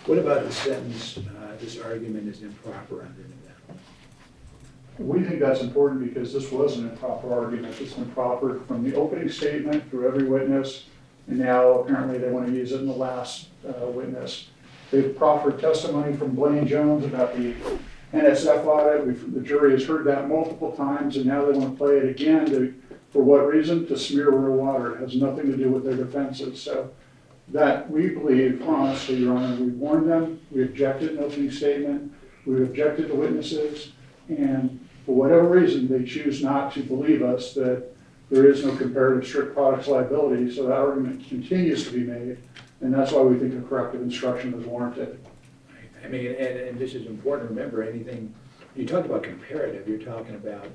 What about the sentence, this argument is improper under Nevada? We think that's important because this was an improper argument. It's improper from the opening statement through every witness, and now apparently they want to use it in the last witness. They've proffered testimony from Blaine Jones about the NSF audit. The jury has heard that multiple times, and now they want to play it again. For what reason? To smear real water. It has nothing to do with their defenses. So that we believe, honestly, Your Honor, we warned them, we objected in opening statement, we objected to witnesses, and for whatever reason, they choose not to believe us that there is no comparative strict products liability, so that argument continues to be made, and that's why we think a corrective instruction is warranted. I mean, and this is important to remember, anything, you talk about comparative, you're talking about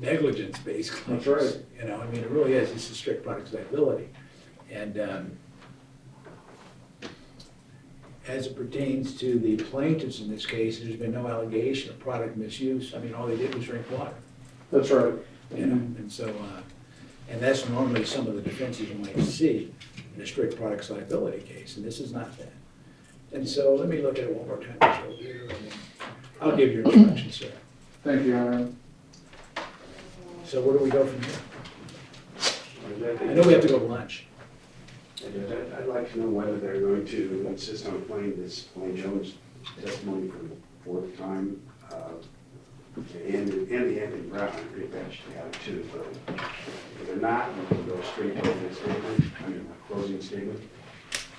negligence basically. That's right. You know, I mean, it really is, it's a strict products liability. And as it pertains to the plaintiffs in this case, there's been no allegation of product misuse. I mean, all they did was drink water. That's right. You know, and so, and that's normally some of the defenses you might see in a strict products liability case, and this is not that. And so let me look at it one more time. I'll give you instructions, sir. Thank you, Your Honor. So where do we go from here? I know we have to go to lunch. I'd like to know whether they're going to insist on playing this Blaine Jones testimony for the fourth time, and the Anthony Brown. I agree that should have it too, but if they're not, we can go straight to the statement, I mean, a closing statement.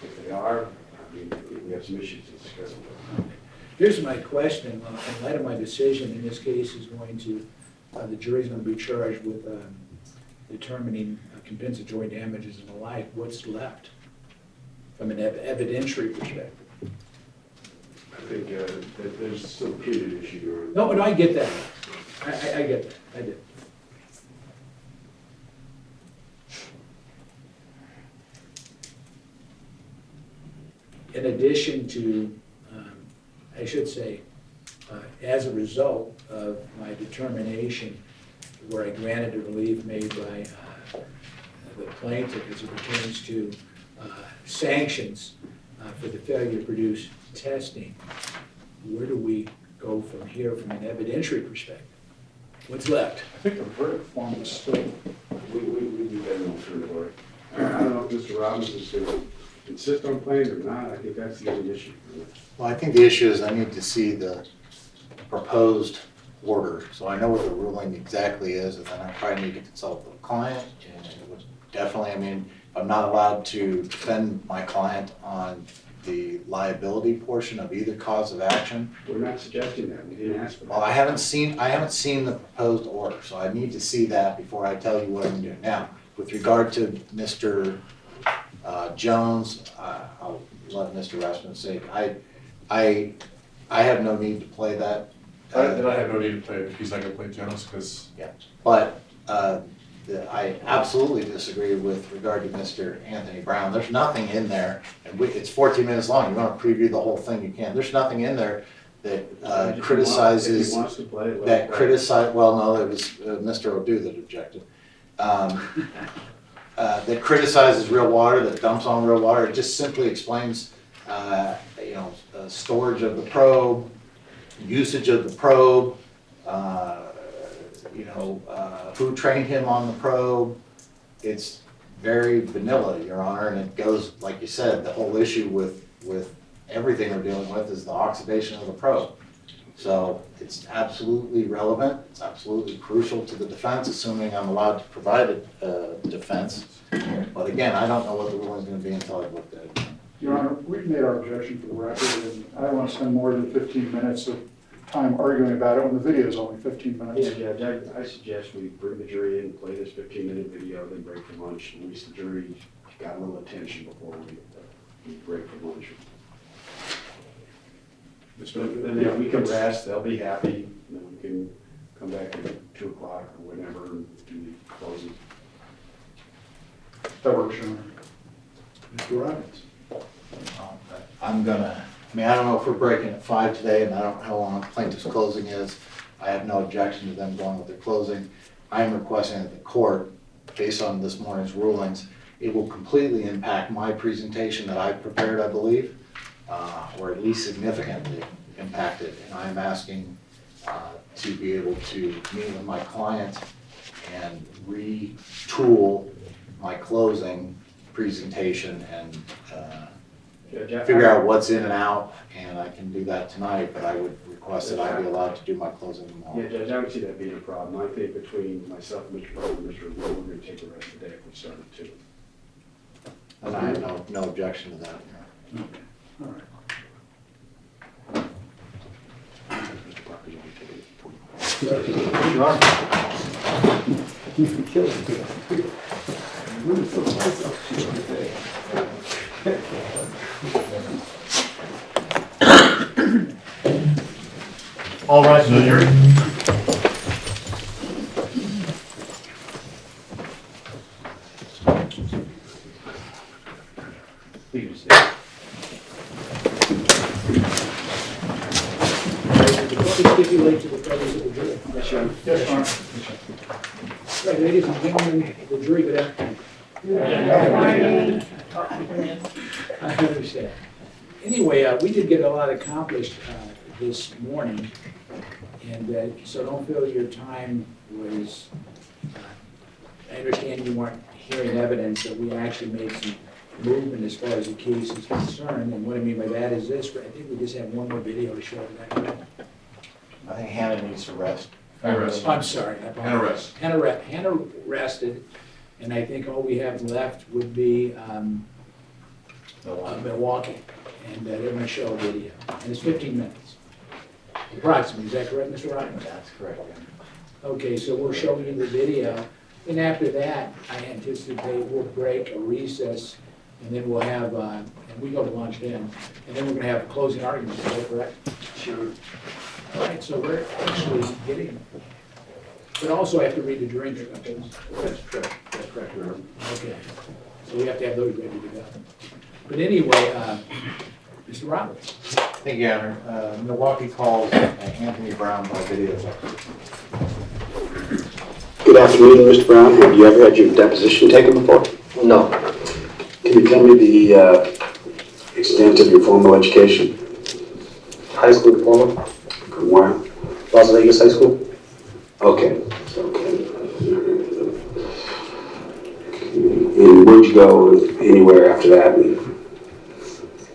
If they are, I mean, we have some issues to discuss. Here's my question, in light of my decision, in this case is going to, the jury's going to be charged with determining compensatory damages and the like. What's left from an evidentiary perspective? I think that there's still a punitive issue. No, I get that. I get that, I did. In addition to, I should say, as a result of my determination where I granted a relief made by the plaintiff as it pertains to sanctions for the failure to produce testing, where do we go from here from an evidentiary perspective? What's left? I think the verdict form is still, We got an alternative. I don't know if Mr. Robbins is going to insist on playing or not. I think that's the only issue. Well, I think the issue is I need to see the proposed order, so I know what the ruling exactly is, and then I probably need to consult with the client, and it would definitely, I mean, I'm not allowed to defend my client on the liability portion of either cause of action. We're not suggesting that. We didn't ask for that. Well, I haven't seen the proposed order, so I need to see that before I tell you what I'm doing. Now, with regard to Mr. Jones, I'll let Mr. Rasmussen say, I have no need to play that. I have no need to play it if he's not gonna play Jones, because Yeah, but I absolutely disagree with regard to Mr. Anthony Brown. There's nothing in there, and it's 14 minutes long. You want to preview the whole thing, you can. There's nothing in there that criticizes, If he wants to play it, that criticize, well, no, it was Mr. Odou that objected. That criticizes real water, that dumps on real water. It just simply explains, storage of the probe, usage of the probe, who trained him on the probe. It's very vanilla, Your Honor, and it goes, like you said, the whole issue with everything we're dealing with is the oxidation of the probe. So it's absolutely relevant, it's absolutely crucial to the defense, assuming I'm allowed to provide a defense. But again, I don't know what the ruling is going to be until I look at it. Your Honor, we've made our objection for the record, and I don't want to spend more than 15 minutes of time arguing about it when the video is only 15 minutes. Yeah, Judge, I suggest we bring the jury in, play this 15-minute video, then break for lunch. At least the jury got a little attention before we break for lunch. Then if we can rest, they'll be happy, then we can come back at 2 o'clock or whenever and do the closing. That works, Your Honor. Mr. Robbins? I don't know if we're breaking at 5 today, and I don't know how long the plaintiff's closing is. I have no objection to them going with their closing. I am requesting that the court, based on this morning's rulings, it will completely impact my presentation that I've prepared, I believe, or at least significantly impact it. And I'm asking to be able to meet with my client and retool my closing presentation and figure out what's in and out, and I can do that tonight, but I would request that I be allowed to do my closing tomorrow. Yeah, Judge, I don't see that being a problem. I think between myself, Mr. Brown, and Mr. Will, we're going to take the rest of the day if we start at 2. And I have no objection to that. All right. Mr. Parker, you'll be taking 40. You are. All rise for the hearing. Please stay. Stipulate to the presence of the jury. Yes, Your Honor. Yes, Your Honor. Right, ladies and gentlemen, the jury, good afternoon. I understand. Anyway, we did get a lot accomplished this morning, and so don't feel your time was, I understand you weren't hearing evidence, that we actually made some movement as far as the case is concerned, and what I mean by that is this, I think we just have one more video to show of that. I think Hannah needs to rest. I'm sorry. I apologize. Hanna rested, and I think all we have left would be Milwaukee, and they're going to show a video, and it's 15 minutes, approximately. Is that correct, Mr. Robbins? That's correct. Okay, so we'll show you the video, and after that, I anticipate we'll break a recess, and then we'll have, and we go to lunch then, and then we're going to have closing arguments. Is that correct? Sure. All right, so we're actually getting, but also I have to read the jury instructions. That's correct. That's correct, Your Honor. Okay, so we have to have those ready to go. But anyway, Mr. Robbins. Thank you, Your Honor. Milwaukee calls Anthony Brown by video. Good afternoon, Mr. Brown. Have you ever had your deposition taken before? No. Can you tell me the extent of your formal education? High school diploma, From where? Las Vegas High School. Okay. And where'd you go anywhere after that?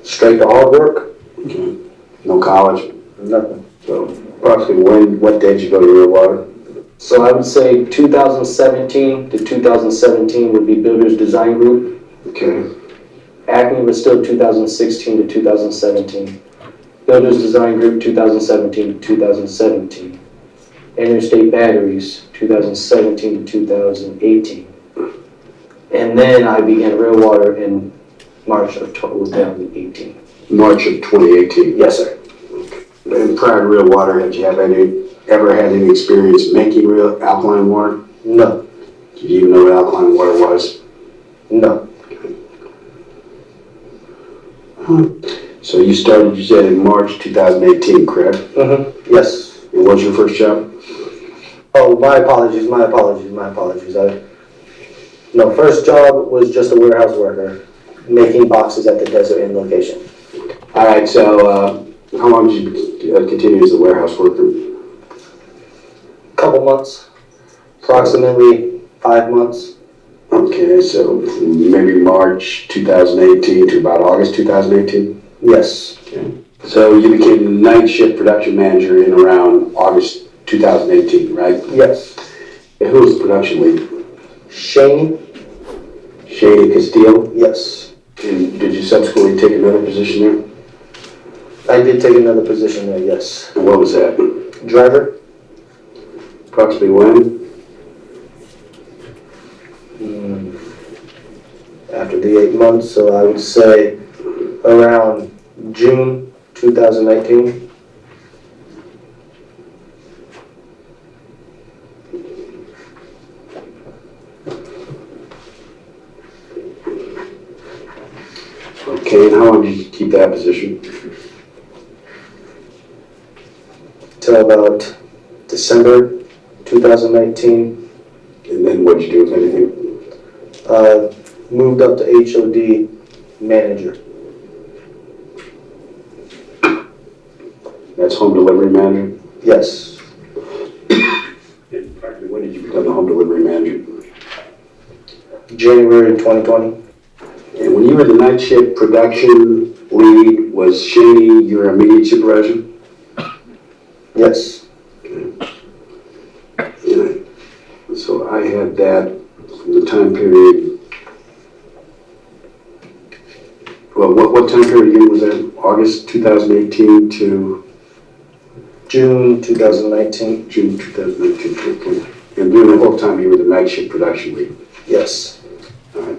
Straight to hard work, Okay. No college? nothing. So approximately what day did you go to Real Water? So I would say 2017 to 2017 would be Builders Design Group. Okay. Acme was still 2016 to 2017. Builders Design Group 2017 to 2017. Interstate Batteries 2017 to 2018. And then I began Real Water in March of 2018. March of 2018? Yes, sir. And prior to Real Water, had you ever had any experience making real alkaline water? No, Did you even know what alkaline water was? no. So you started, you said, in March 2018, correct? Mm-hmm. Yes. And what's your first job? Oh, my apologies. No, first job was just a warehouse worker, making boxes at the Desert Inn location. All right, so how long did you continue as a warehouse worker? Couple months, approximately 5 months. Okay, so maybe March 2018 to about August 2018? Yes, Okay. So you became the night shift production manager in around August 2018, right? yes. And who was the production lead? Shane, Shady Castile? yes. And did you subsequently take another position there? I did take another position there, yes. And what was that? Driver, Approximately when? after the 8 months, so I would say around June 2019. Okay, and how long did you keep that position? Till about December 2019. And then what did you do, if anything? moved up to HOD manager. That's home delivery manager? Yes, And practically, when did you become the home delivery manager? January 2020. And when you were the night shift production lead, was Shaney your immediate supervisor? Yes, And so I had that from the time period. Well, what time period again was that? August 2018 to June 2019. June 2019. Okay. And during the whole time you were the night shift production lead. Yes, All right.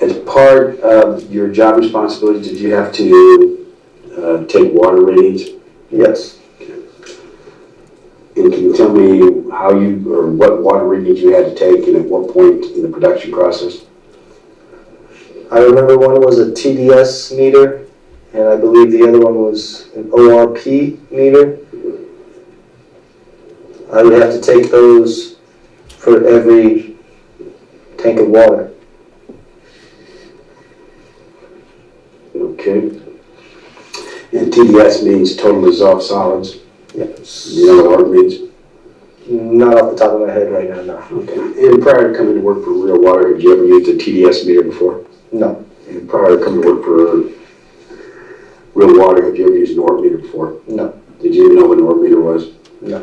As part of your job responsibilities, did you have to take water readings? yes. And can you tell me how you, or what water readings you had to take and at what point in the production process? I remember one was a TDS meter, and I believe the other one was an ORP meter. I would have to take those for every tank of water. Okay. And TDS means total dissolved solids. Yes. You know what ORP means? Not off the top of my head right now, no. Okay. And prior to coming to work for Real Water, had you ever used a TDS meter before? No, And prior to coming to work for Real Water, have you ever used an ORP meter before? no, Did you even know what an ORP meter was? no.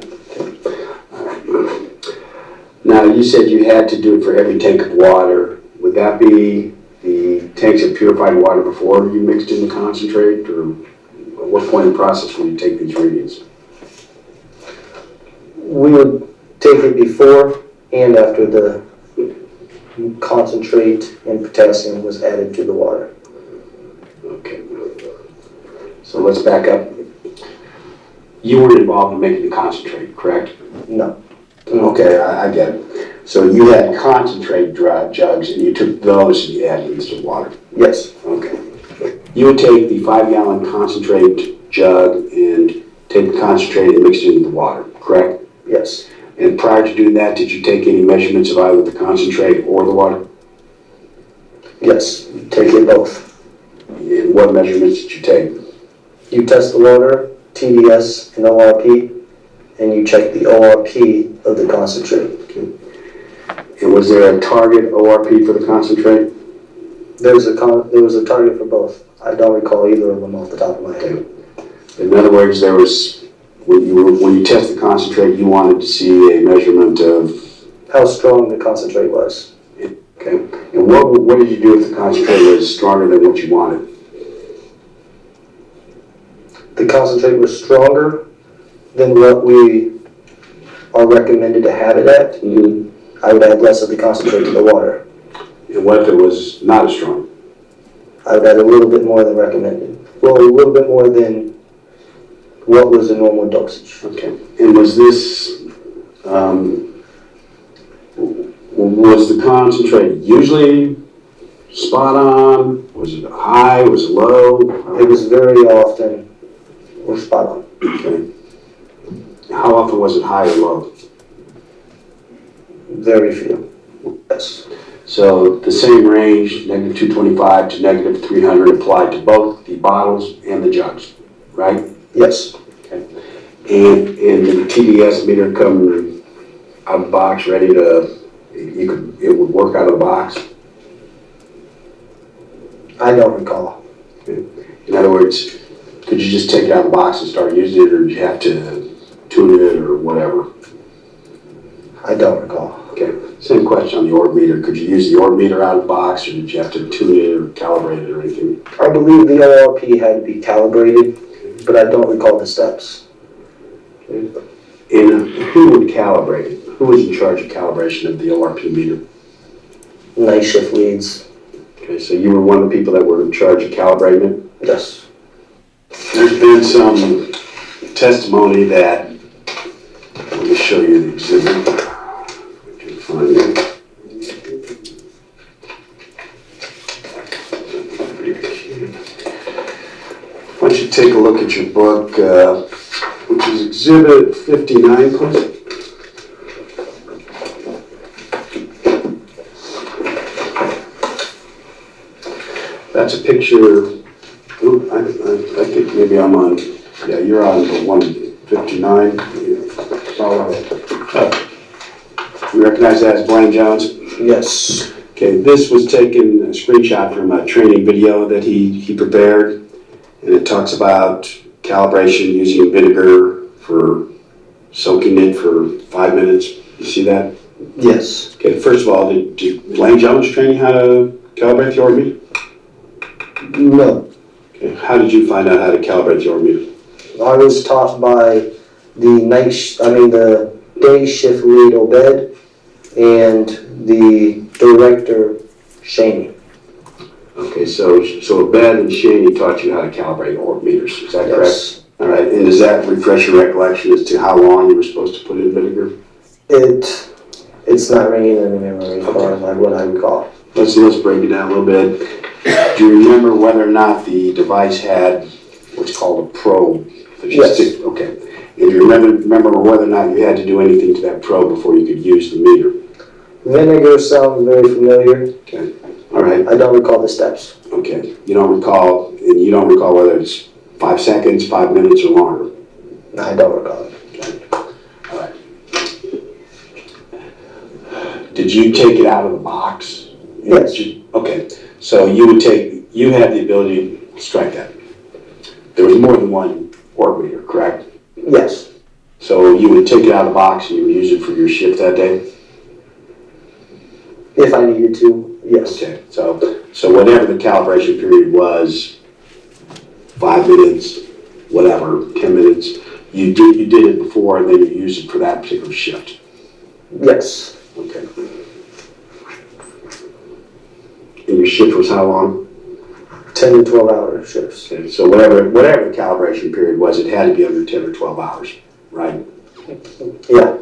Now, you said you had to do it for every tank of water. Would that be the tanks of purified water before you mixed in the concentrate, or at what point in the process will you take these readings? We would take it before and after the concentrate and potassium was added to the water. Okay. So let's back up. You weren't involved in making the concentrate, correct? No, Okay, I get it. So you had concentrate jugs and you took those and you added these to water. yes, Okay. You would take the 5-gallon concentrate jug and take the concentrate and mix it into the water, correct? yes, And prior to doing that, did you take any measurements of either the concentrate or the water? yes. Take it both. And what measurements did you take? You test the water, TDS and ORP, and you check the ORP of the concentrate. And was there a target ORP for the concentrate? There was a target for both. I don't recall either of them off the top of my head. In other words, there was, when you test the concentrate, you wanted to see a measurement of, How strong the concentrate was. okay, and what did you do if the concentrate was stronger than what you wanted? The concentrate was stronger than what we are recommended to have it at. I would add less of the concentrate to the water. And what if it was not as strong? I would add a little bit more than recommended. Well, a little bit more than what was the normal dosage. Okay, and was this, was the concentrate usually spot on? Was it high, was it low? It was very often, we're spot on. Okay. How often was it high or low? Very few. Yes. So the same range, negative 225 to negative 300 applied to both the bottles and the jugs, right? Yes. And did the TDS meter come out of the box ready to, it would work out of the box? I don't recall. In other words, could you just take it out of the box and start using it, or did you have to tune it or whatever? I don't recall. Okay, same question on the orb meter. Could you use the orb meter out of the box, or did you have to tune it or calibrate it or anything? I believe the ORP had to be calibrated, but I don't recall the steps. And who would calibrate it? Who was in charge of calibration of the ORP meter? Night shift leads. Okay, so you were one of the people that were in charge of calibrating it? Yes. There's been some testimony that, let me show you the exhibit. I can find it. Why don't you take a look at your book, which is exhibit 59, please. that's a picture, oop, I think maybe I'm on, yeah, you're on the 159. You recognize that as Blaine Jones? Yes. Okay, this was taken, a screenshot from a training video that he prepared, and it talks about calibration using vinegar for soaking it for 5 minutes. You see that? Yes. Okay, first of all, did Blaine Jones train you how to calibrate the ormeter? No. Okay, how did you find out how to calibrate the ormeter? I was taught by the day shift lead Obed and the director Shaney. Okay, so Ben and Shaney taught you how to calibrate ormeters, is that correct? Yes. All right, and does that refresh your recollection as to how long you were supposed to put in vinegar? It's not ringing in the memory as far as what I recall. Let's break it down a little bit. Do you remember whether or not the device had what's called a probe? Yes. Okay. And do you remember whether or not you had to do anything to that probe before you could use the meter? Vinegar sounds very familiar. Okay. All right. I don't recall the steps. Okay. You don't recall whether it's 5 seconds, 5 minutes, or longer? No, I don't recall it. Okay. All right. Did you take it out of the box? Yes. Okay. So you had the ability to strike that. There was more than one ormeter, correct? Yes. So you would take it out of the box and you would use it for your shift that day? If I needed to, yes. Okay, so whatever the calibration period was, 5 minutes, whatever, 10 minutes, you did it before and then you used it for that particular shift? Yes. Okay. And your shift was how long? 10 to 12 hour shifts. Okay, so whatever the calibration period was, it had to be under 10 or 12 hours, right? Yeah.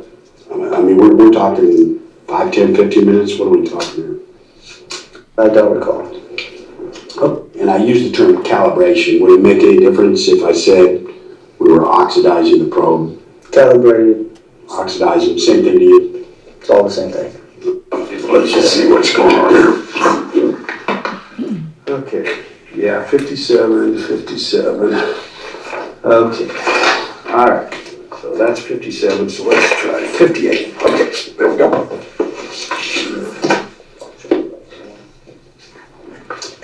I mean, we're talking 5, 10, 15 minutes, what are we talking here? I don't recall. Oh, and I use the term calibration. Would it make any difference if I said we were oxidizing the probe? Calibrated. Oxidizing, same thing to you? It's all the same thing. Let's just see what's going on here. Okay, yeah, 57. Okay, all right. So that's 57, so let's try 58. Okay, there we go.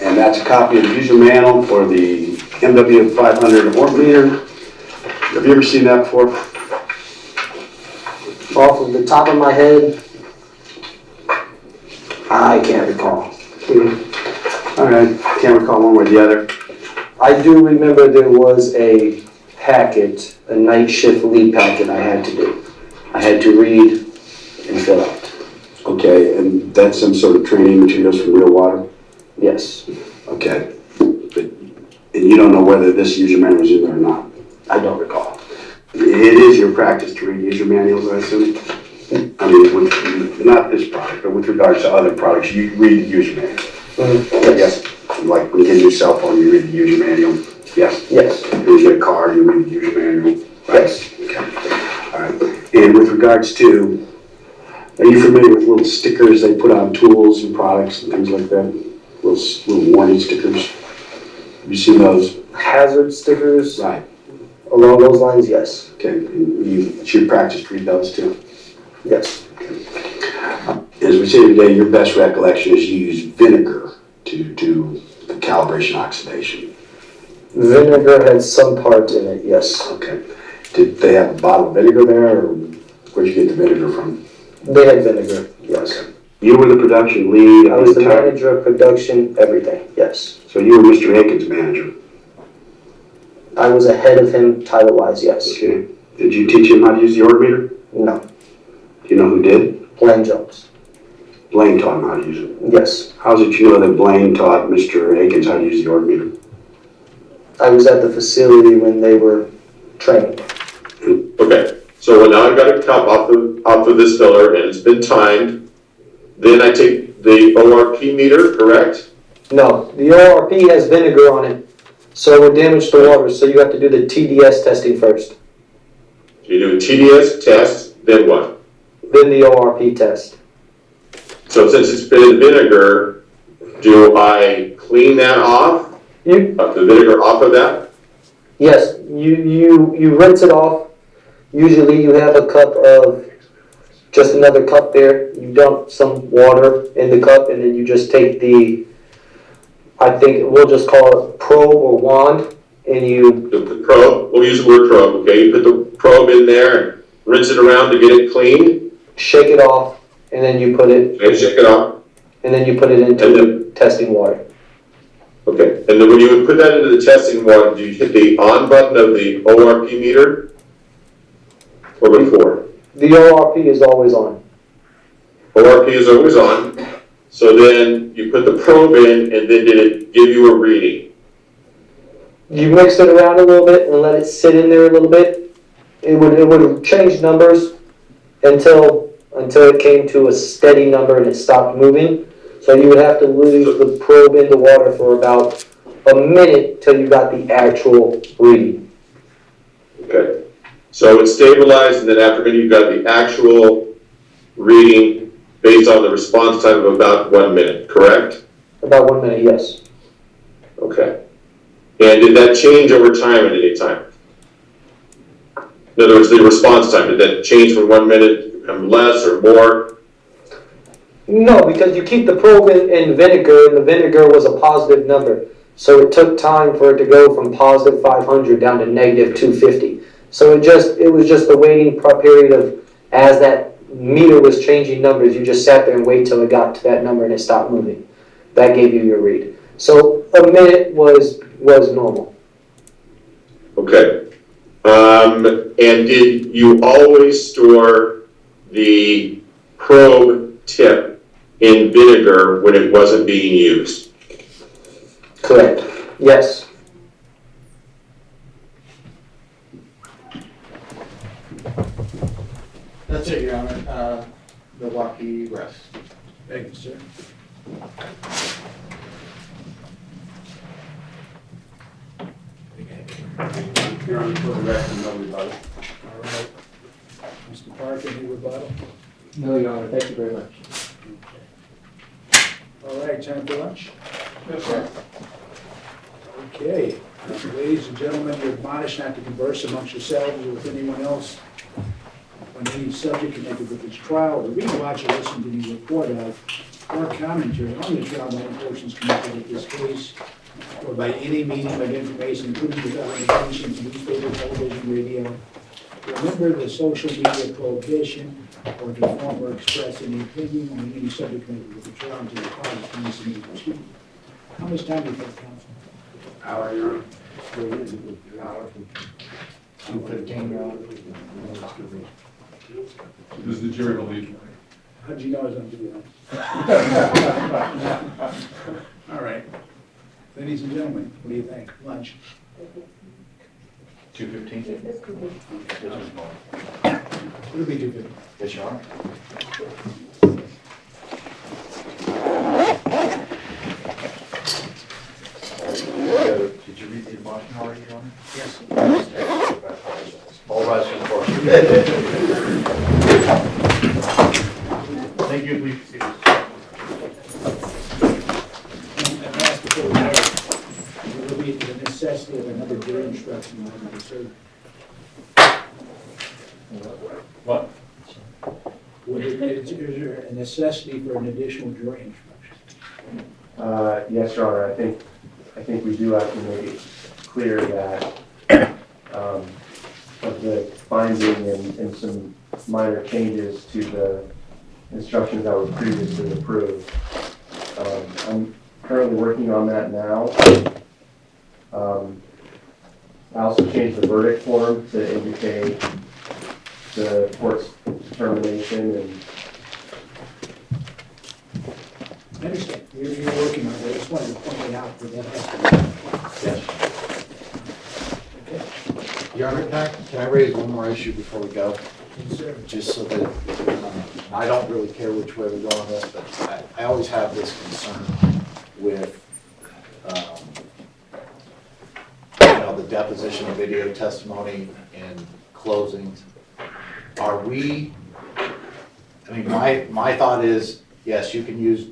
And that's a copy of the user manual for the MW500 ormeter. Have you ever seen that before? Off of the top of my head, I can't recall. All right, can't recall one way or the other. I do remember there was a packet, a night shift lead packet I had to do. I had to read and fill out. Okay, and that's some sort of training materials from Real Water? Yes. Okay. And you don't know whether this user manual is in there or not? I don't recall. It is your practice to read user manuals, I assume? I mean, not this product, but with regards to other products, you read the user manual? Yes. Like when you get a new cell phone, you read the user manual? Yes? Yes. When you get a car, you read the user manual? Right? Yes. Okay. All right. And with regards to, are you familiar with little stickers they put on tools and products and things like that? Little warning stickers? Have you seen those? Hazard stickers, Right. along those lines, yes. Okay. And it's your practice to read those too? Yes. As we say today, your best recollection is you use vinegar to do the calibration oxidation. Vinegar had some part in it, yes. Okay. Did they have a bottle of vinegar there, or where'd you get the vinegar from? They had vinegar, yes. You were the production lead. I was the manager of production, everything, yes. So you were Mr. Aiken's manager. I was ahead of him title-wise, yes. Okay. Did you teach him how to use the ormeter? No. Do you know who did? Blaine Jones. Blaine taught him how to use it. Yes. How did you know that Blaine taught Mr. Aikens how to use the ormeter? I was at the facility when they were training. Okay, so when now I've got a cup off of this filler and it's been timed, then I take the ORP meter, correct? No, the ORP has vinegar on it, so it would damage the water, so you have to do the TDS testing first, You do a TDS test, then what? then the ORP test. So since it's been in vinegar, do I clean that off, You, the vinegar off of that? yes, you rinse it off. Usually you have a cup of, just another cup there. You dump some water in the cup and then you just take the, I think we'll just call it probe or wand, and you, The probe, we'll use the word probe, okay? You put the probe in there and rinse it around to get it clean, shake it off, and then you put it, okay, shake it off. and then you put it And into testing water. Okay, and then when you would put that into the testing water, do you hit the on button of the ORP meter? Or before? The ORP is always on. ORP is always on, so then you put the probe in, and then did it give you a reading? You mix it around a little bit and let it sit in there a little bit. It would change numbers until it came to a steady number and it stopped moving. So you would have to leave the probe in the water for about a minute till you got the actual reading. Okay, so it stabilized, and then after a minute you got the actual reading based on the response time of about 1 minute, correct? About 1 minute, yes. Okay. And did that change over time at any time? In other words, the response time, did that change from 1 minute to become less or more? No, because you keep the probe in vinegar, and the vinegar was a positive number. So it took time for it to go from positive 500 down to negative 250. So it was just the waiting period of, as that meter was changing numbers, you just sat there and wait till it got to that number and it stopped moving. That gave you your read. So a minute was normal. Okay. And did you always store the probe tip in vinegar when it wasn't being used? Correct. Yes. That's it, Your Honor. Milwaukee rest. Thank you, sir. You're on for the rest and no rebuttal. All right. Mr. Parker, any rebuttal? No, Your Honor. Thank you very much. All right, time for lunch? Yes, sir. Okay, ladies and gentlemen, you're admonished not to converse amongst yourselves or with anyone else on any subject connected with this trial, or read, watch, or listen to any report of or commentary on the trial by any portions connected with this case, or by any medium of information, including without limitations, newspaper, television, radio. Remember the social media prohibition, or to form or express any opinion on any subject connected with the trial until the trial is finished and proceed. How much time do you have, counsel? Hour, you're on. 2:15, Your Honor. Does the jury believe me? How'd you know I was going to do that? All right. Ladies and gentlemen, what do you think? Lunch? 2:15? It'll be 2:50. Yes, Your Honor. Did you read the admonishment already, Your Honor? Yes. All rise for the court. Thank you, please. And last before we go, there will be the necessity of another jury instruction on the serve. What? Is there a necessity for an additional jury instruction? Yes, Your Honor, I think we do have to make it clear that of the finding and some minor changes to the instructions that were previously approved. I'm currently working on that now. I also changed the verdict form to indicate the court's determination and I understand. You're working on it. I just wanted to point it out that that has to be. Yes. Okay. Your Honor, can I raise one more issue before we go? Yes, sir. Just so that, I don't really care which way we go on this, but I always have this concern with, the deposition of video testimony and closings. Are we, my thought is, yes, you can use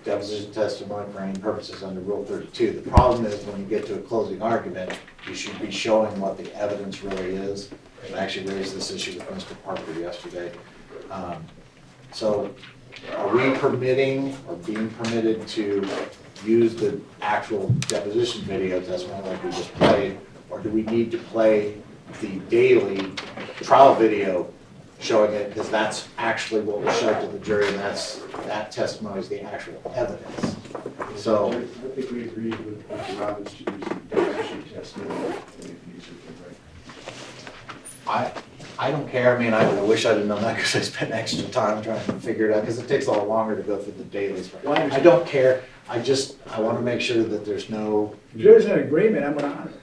deposition testimony for any purposes under Rule 32. The problem is when you get to a closing argument, you should be showing what the evidence really is. I actually raised this issue with Mr. Parker yesterday. So are we permitting or being permitted to use the actual deposition video testimony like we just played, or do we need to play the daily trial video showing it, because that's actually what was shown to the jury, and that testimony is the actual evidence. So I think we agreed with Mr. Robbins to use the deposition testimony. I don't care. I mean, I wish I'd have known that because I spent extra time trying to figure it out, because it takes a lot longer to go through the dailies. I don't care. I want to make sure that there's no. If there's an agreement, I'm gonna honor it.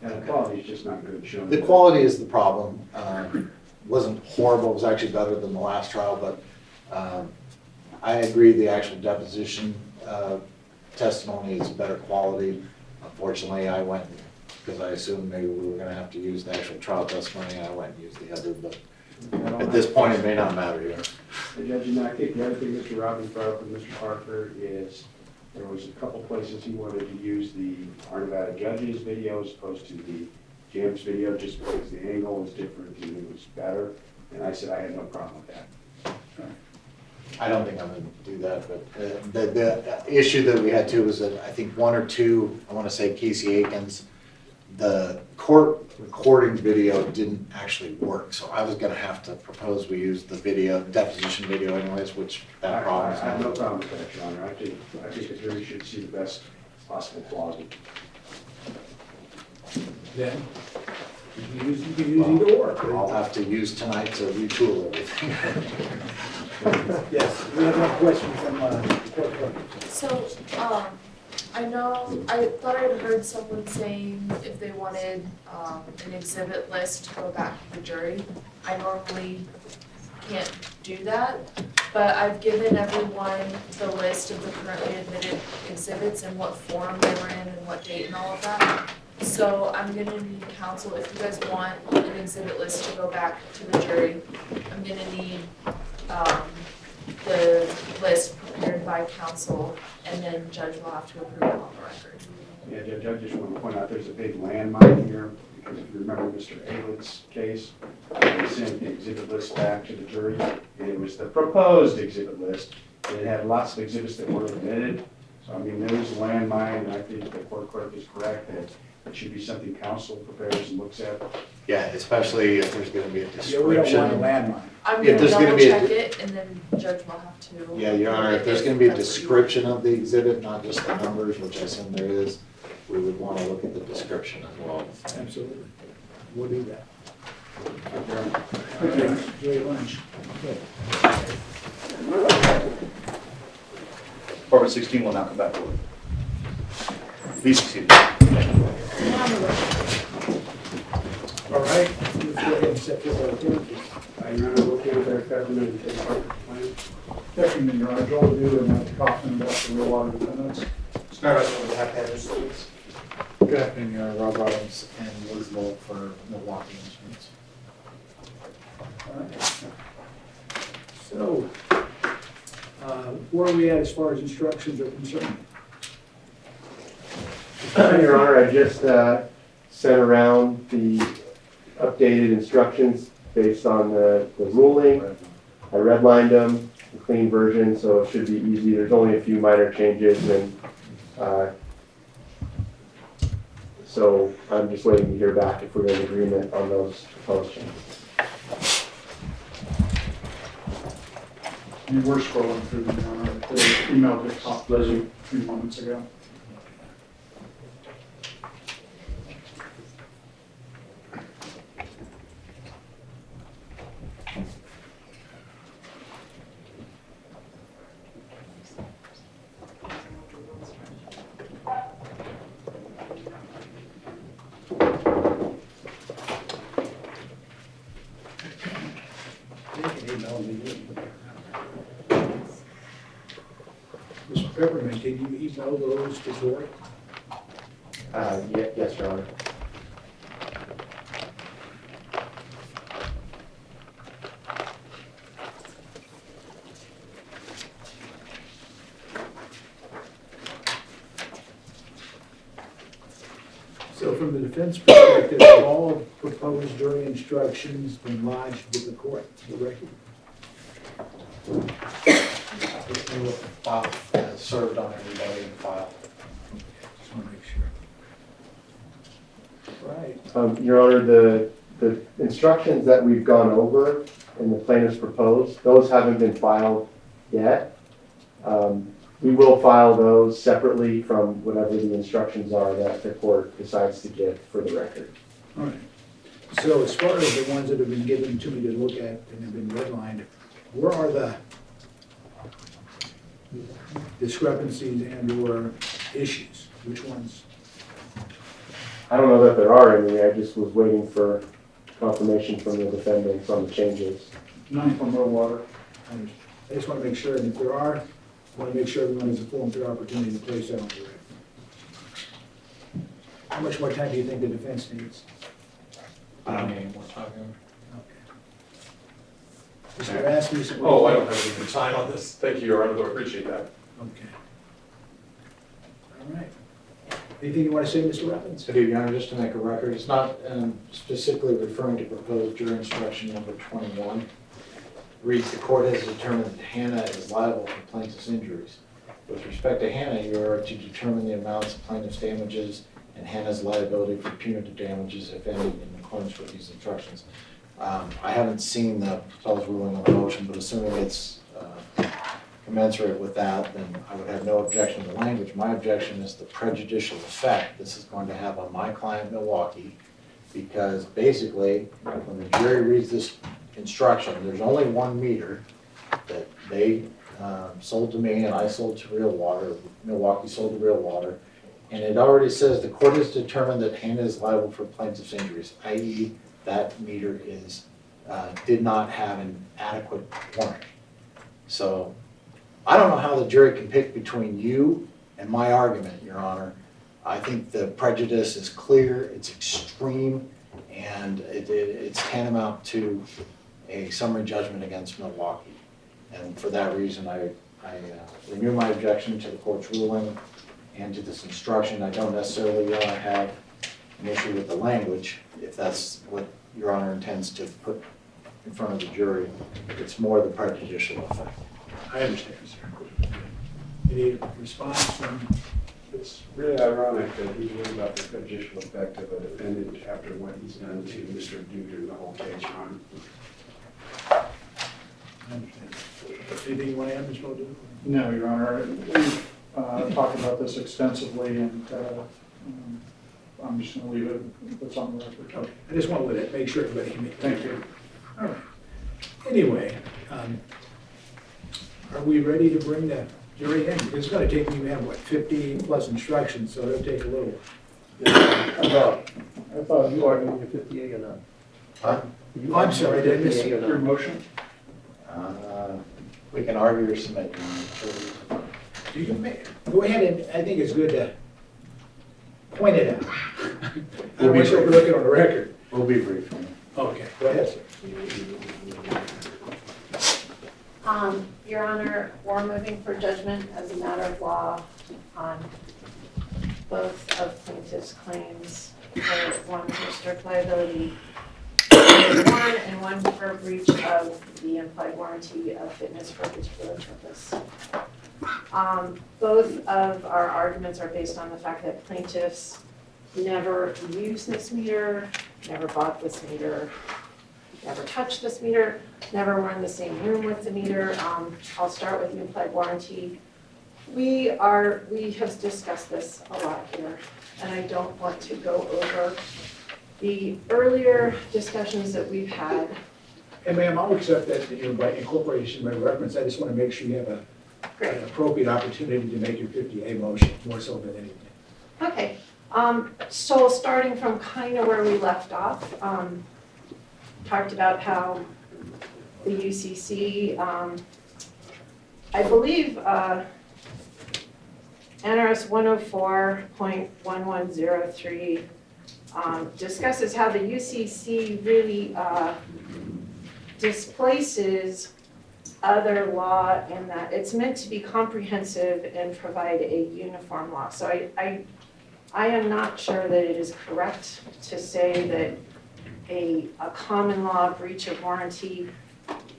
And the quality is just not good showing. The quality is the problem. Wasn't horrible, it was actually better than the last trial, but I agree the actual deposition testimony is better quality. Unfortunately, I went, because I assumed maybe we were gonna have to use the actual trial testimony, I went and used the other, but at this point, it may not matter here. Judge, and I think the other thing Mr. Robbins brought up with Mr. Parker is there was a couple places he wanted to use the Nevada judge's video as opposed to the Jam's video, just because the angle was different and it was better. And I said I had no problem with that. I don't think I'm gonna do that, but the issue that we had too was that I think one or two, I wanna say Casey Aikens, the court recording video didn't actually work, so I was gonna have to propose we use the video, deposition video anyways, which that problem is I have no not. problem with that, Your Honor. I think the jury should see the best possible quality. Then, you can use either or. I'll have to use tonight to retool everything. Yes, we have one question from the court clerk. So, I know, I thought I had heard someone saying if they wanted, an exhibit list to go back to the jury. I normally can't do that, but I've given everyone the list of the currently admitted exhibits and what form they were in and what date and all of that. So I'm gonna need counsel, if you guys want an exhibit list to go back to the jury, I'm gonna need, the list prepared by counsel, and then judge will have to approve it on the record. Yeah, Judge, I just want to point out there's a big landmine here, because if you remember Mr. Aylett's case, they sent the exhibit list back to the jury, and it was the proposed exhibit list, and it had lots of exhibits that weren't admitted. So, I mean, there is a landmine, and I think the court clerk is correct that it should be something counsel prepares and looks at. Yeah, especially if there's gonna be a Yeah, we don't want a description. landmine. I'm If gonna there's gonna double be a- check it, and then judge will have to. Yeah, Your Honor, if there's gonna be a description of the exhibit, not just the numbers, which I assume there is, we would wanna look at the description as well. Absolutely. We'll do that. Okay, enjoy your lunch. Department 16 will now come back to order. Please proceed. All right, let's go ahead and set this up. Your Honor, looking at their Pepperman and Theodore Parker plan. Definitely, Your Honor, Odou and Kaufman about the real water defendants. Start us with the Hanna Instruments. Good afternoon, Your Honor. Robbins and Lowell for Milwaukee Instruments. All right. So, where are we at as far as instructions are concerned? Your Honor, I just sent around the updated instructions based on the ruling. I redlined them, the clean version, so it should be easy. There's only a few minor changes, and so I'm just waiting to hear back if we're in agreement on those proposed changes. You were scrolling through them, Your Honor, the email that Kaufman a few moments ago. Mr. Pepperman, can you email those to Tori? Yes, Your Honor. So from the defense perspective, have all proposed jury instructions been lodged with the court, the record? We will file, served on everybody in file. Just want to make sure. Right. Your Honor, the instructions that we've gone over and the plaintiffs proposed, those haven't been filed yet. We will file those separately from whatever the instructions are that the court decides to give for the record. All right. So as far as the ones that have been given to me to look at and have been redlined, where are the discrepancies and/or issues? Which ones? I don't know that there are any, I just was waiting for confirmation from the defendants on the changes. None from low water. I just want to make sure, and if there are, I want to make sure everyone has a full and fair opportunity to place that on the record. How much more time do you think the defense needs? I don't need any more time. Okay. Mr. Rasmussen? Oh, I don't have any more time on this. Thank you, Your Honor, I appreciate that. Okay. All right. Anything you want to say, Mr. Robbins? I do, Your Honor, just to make a record, it's not specifically referring to proposed jury instruction number 21. Reads, the court has determined that Hanna is liable for plaintiff's injuries. With respect to Hanna, you are to determine the amounts of plaintiff's damages and Hanna's liability for punitive damages, if any, in accordance with these instructions. I haven't seen the proposed ruling on the motion, but assuming it's commensurate with that, then I would have no objection to the language. My objection is the prejudicial effect this is going to have on my client, Milwaukee, because basically, when the jury reads this instruction, there's only one meter that they sold to me and I sold to Real Water, Milwaukee sold to Real Water, and it already says the court has determined that Hanna is liable for plaintiff's injuries, i.e. that meter is did not have an adequate warranty. So I don't know how the jury can pick between you and my argument, Your Honor. I think the prejudice is clear, it's extreme, and it's tantamount to a summary judgment against Milwaukee. And for that reason, I renew my objection to the court's ruling and to this instruction. I don't necessarily have an issue with the language, if that's what Your Honor intends to put in front of the jury. It's more the prejudicial effect. I understand, sir. Any response from? It's really ironic that he's worried about the prejudicial effect of a defendant after what he's done to Mr. Odou during the whole case, Ron. I understand. Anything you want to add, Mr. Odou? No, Your Honor. We've talked about this extensively, and I'm just going to leave it that's on the record. Okay. I just want to make sure everybody can make. Thank you. All right. Anyway, are we ready to bring the jury in? It's going to take me, man, what, 50 plus instructions, so it'll take a little. I thought you argued your 58 or not. Huh? Oh, I'm sorry, did I miss Your motion? We can argue or submit. You can make, go ahead, and I think it's good to point it out. I don't want you to look it on the record. We'll be brief. Okay, go ahead, sir. Your Honor, we're moving for judgment as a matter of law on both of plaintiff's claims, for one for strict liability, one and one for breach of the implied warranty of fitness for a particular purpose. Both of our arguments are based on the fact that plaintiffs never used this meter, never bought this meter, never touched this meter, never were in the same room with the meter. I'll start with the implied warranty. We have discussed this a lot here, and I don't want to go over the earlier discussions that we've had. And ma'am, I'll accept that by incorporation by reference. I just want to make sure you have an appropriate opportunity to make your 50A motion, more so than anything. Okay, so starting from kind of where we left off, talked about how the UCC, I believe NRS 104.1103 discusses how the UCC really displaces other law in that it's meant to be comprehensive and provide a uniform law. So I I am not sure that it is correct to say that a common law breach of warranty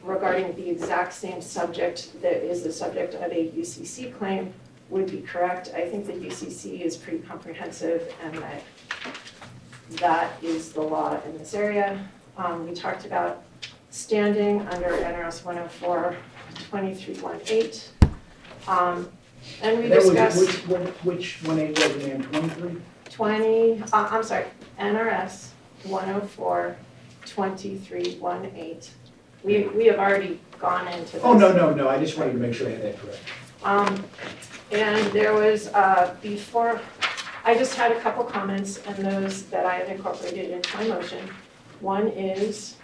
regarding the exact same subject that is the subject of a UCC claim would be correct. I think the UCC is pretty comprehensive and that is the law in this area. We talked about standing under NRS 104-2318. And we That was, discussed which 18 was it, ma'am, 23? NRS 104-2318. We have already gone into this. Oh, no, I just wanted to make sure I had that correct. And there was, before, I just had a couple comments and those that I have incorporated into my motion. One is,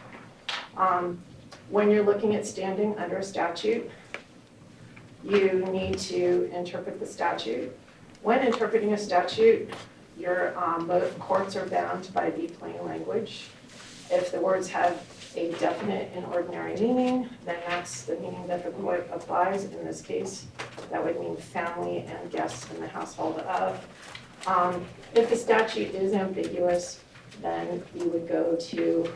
when you're looking at standing under a statute, you need to interpret the statute. When interpreting a statute, both courts are bound by the plain language. If the words have a definite and ordinary meaning, then that's the meaning that the court applies. In this case, that would mean family and guests in the household of. If the statute is ambiguous, then you would go to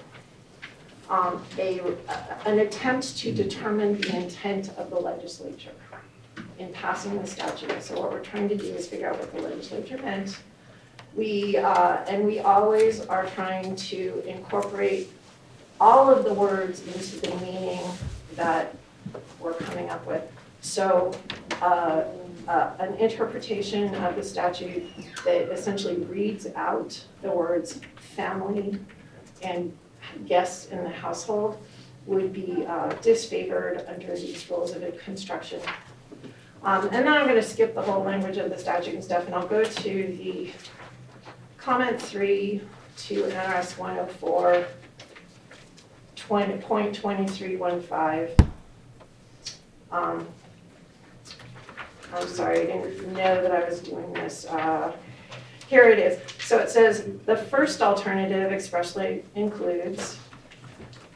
an attempt to determine the intent of the legislature in passing the statute. So what we're trying to do is figure out what the legislature meant. We always are trying to incorporate all of the words into the meaning that we're coming up with. So an interpretation of the statute that essentially reads out the words family and guests in the household would be disfavored under these rules of construction. And then I'm going to skip the whole language of the statute and stuff, and I'll go to the comment 3 to NRS 104.2315. I'm sorry, I didn't know that I was doing this. Here it is. So it says, the first alternative expressly includes,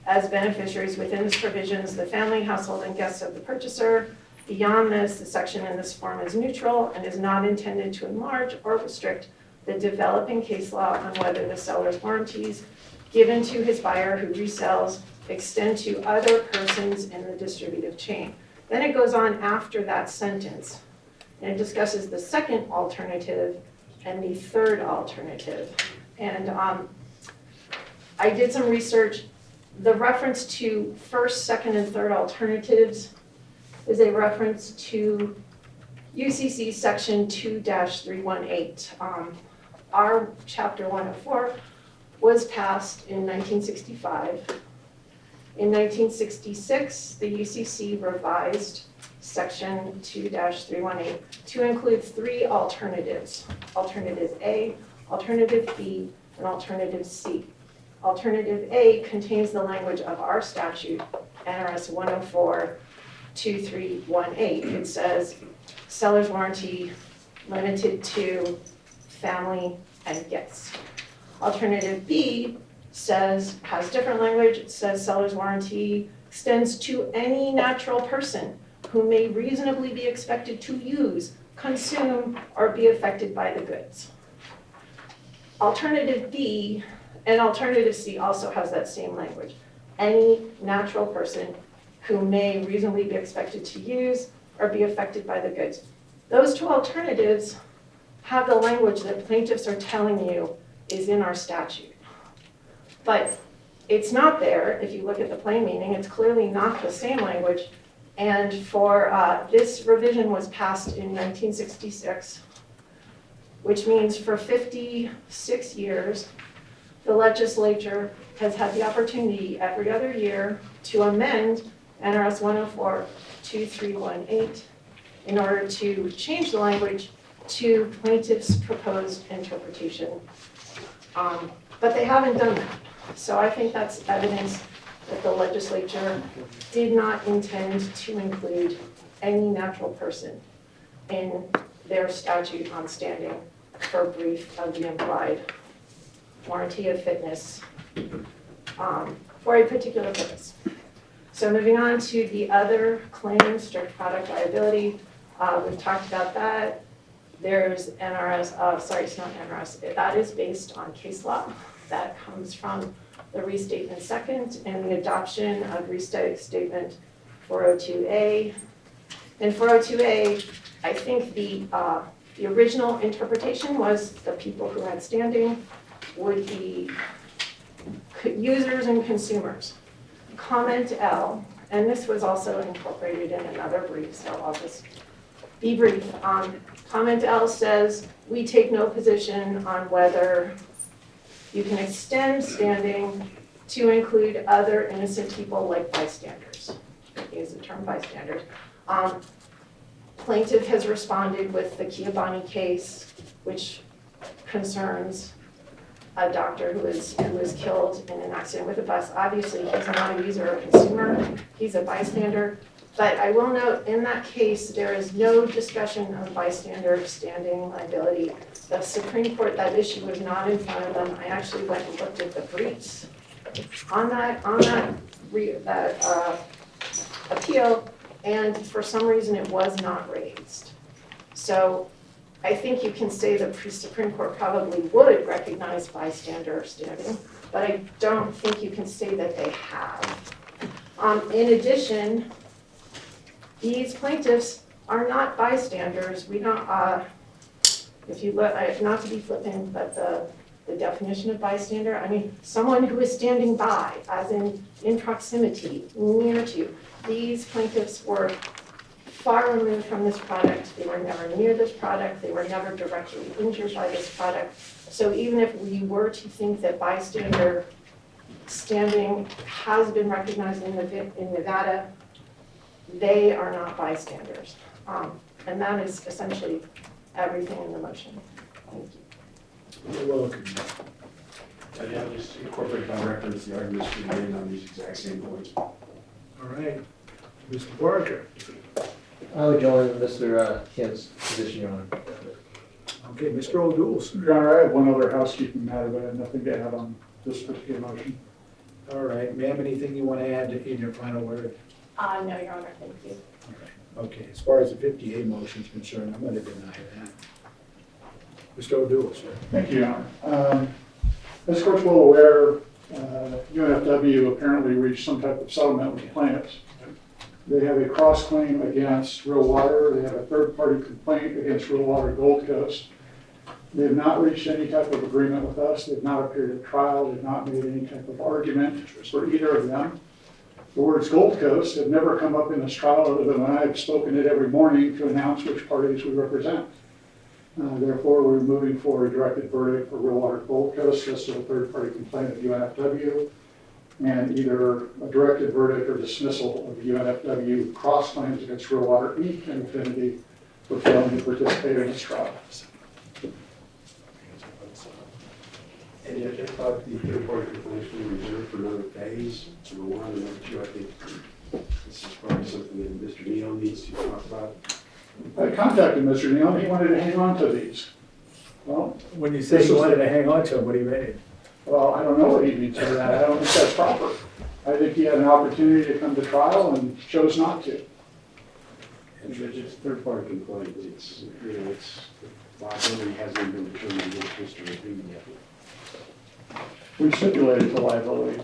as beneficiaries within its provisions, the family, household, and guests of the purchaser. Beyond this, the section in this form is neutral and is not intended to enlarge or restrict the developing case law on whether the seller's warranties given to his buyer who resells extend to other persons in the distributive chain. Then it goes on after that sentence and it discusses the second alternative and the third alternative. And I did some research. The reference to first, second, and third alternatives is a reference to UCC section 2-318. Our chapter 104 was passed in 1965. In 1966, the UCC revised section 2-318 to include 3 alternatives: Alternative A, Alternative B, and Alternative C. Alternative A contains the language of our statute, NRS 104.2318. It says, seller's warranty limited to family and guests. Alternative B has different language. It says seller's warranty extends to any natural person who may reasonably be expected to use, consume, or be affected by the goods. Alternative B and Alternative C also has that same language. Any natural person who may reasonably be expected to use or be affected by the goods. Those 2 alternatives have the language that plaintiffs are telling you is in our statute. But it's not there. If you look at the plain meaning, it's clearly not the same language. And for this revision was passed in 1966, which means for 56 years, the legislature has had the opportunity every other year to amend NRS 104.2318 in order to change the language to plaintiff's proposed interpretation. But they haven't done that. So I think that's evidence that the legislature did not intend to include any natural person in their statute on standing for breach of the implied warranty of fitness for a particular purpose. So moving on to the other claim, strict product liability. We've talked about that. There's NRS, sorry, it's not NRS, that is based on case law. That comes from the restatement second and the adoption of restatement 402A. In 402A, I think the original interpretation was the people who had standing would be users and consumers. Comment L, and this was also incorporated in another brief, so I'll just be brief. Comment L says, we take no position on whether you can extend standing to include other innocent people like bystanders. Use the term bystanders. Plaintiff has responded with the Chiavani case, which concerns a doctor who was killed in an accident with a bus. Obviously, he's not a user or consumer, he's a bystander. But I will note, in that case, there is no discussion of bystander standing liability. The Supreme Court, that issue was not in front of them. I actually went and looked at the briefs on that appeal, and for some reason it was not raised. So I think you can say the Supreme Court probably would recognize bystander standing, but I don't think you can say that they have. In addition, these plaintiffs are not bystanders. We don't, if you look, not to be flippant, but the definition of bystander, I mean, someone who is standing by, as in proximity, near to. These plaintiffs were far removed from this product. They were never near this product. They were never directly injured by this product. So even if we were to think that bystander standing has been recognized in Nevada, they are not bystanders. And that is essentially everything in the motion. Thank you. You're welcome. I'll just incorporate by reference the arguments we made on these exact same points. All right, Mr. Parker. I would join Mr. Kent's position, Your Honor. Okay, Mr. Odou, sir. Your Honor, I have one other housekeeping matter, but I have nothing to add on this particular motion. All right, ma'am, anything you want to add in your final word? No, Your Honor, thank you. All right. Okay, as far as the 50A motion is concerned, I'm going to deny that. Mr. Odou, sir. Thank you, Your Honor. As the court's well aware, UNFW apparently reached some type of settlement with the plaintiffs. They have a cross-claim against Real Water. They have a third-party complaint against Real Water Gold Coast. They have not reached any type of agreement with us. They've not appeared at trial. They've not made any type of argument for either of them. The words Gold Coast have never come up in this trial other than when I've spoken it every morning to announce which parties we represent. Therefore, we're moving for a directed verdict for Real Water Gold Coast, just as a third-party complaint of UNFW, and either a directed verdict or dismissal of UNFW cross-claims against Real Water Inc. and Infinity for failing to participate in this trial. And yet, I thought the third-party complaints were reserved for another phase. Number one, and number two, I think this is probably something that Mr. Neal needs to talk about. I contacted Mr. Neal, and he wanted to hang on to these. Well, When you say you wanted to hang on to them, what do you mean? well, I don't know what he means by that. I don't think that's proper. I think he had an opportunity to come to trial and chose not to. And it's third-party complaint, it's, you know, it's, liability hasn't been determined against Mr. Levine yet. We stipulated to liability.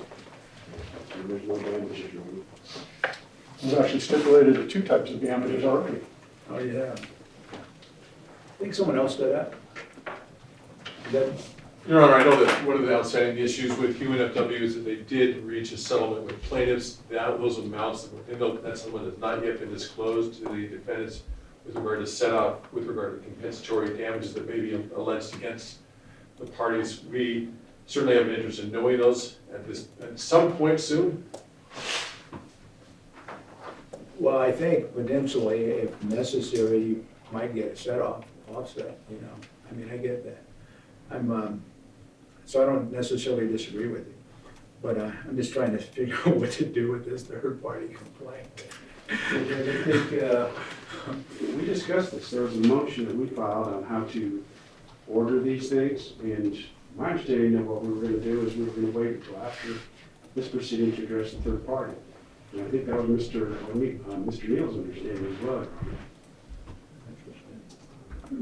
And there's no damages, Your Honor. We've actually stipulated the two types of damages already. Oh, yeah. I think someone else did that. Is that- Your Honor, I know that one of the outstanding issues with UNFW is that they did reach a settlement with plaintiffs. Those amounts that were in that settlement has not yet been disclosed to the defendants with regard to set off, with regard to compensatory damages that may be alleged against the parties. We certainly have an interest in knowing those at some point soon. Well, I think potentially, if necessary, you might get a offset, you know. I mean, I get that. So I don't necessarily disagree with you, but I'm just trying to figure out what to do with this third-party complaint. I think we discussed this. There was a motion that we filed on how to order these things, and my understanding of what we were going to do is we were going to wait until after this proceeding to address the third party. And I think that was Mr. Neal's understanding as well.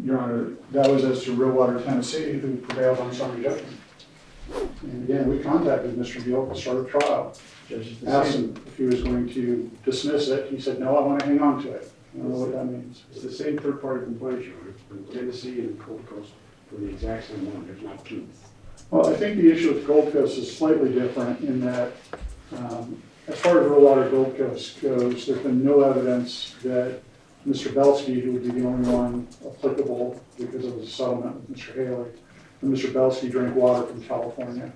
Your Honor, that was as to Real Water Tennessee, who prevailed on summary judgment. And again, we contacted Mr. Neal at the start of trial, asked him if he was going to dismiss it. He said, no, I want to hang on to it. I don't know what that means. It's the same third-party complaint, Your Honor, from Tennessee and Gold Coast for the exact same one, there's not two. Well, I think the issue with Gold Coast is slightly different in that, as far as Real Water Gold Coast goes, there's been no evidence that Mr. Belsky, who would be the only one applicable because of the settlement with Mr. Haley, and Mr. Belsky drank water from California.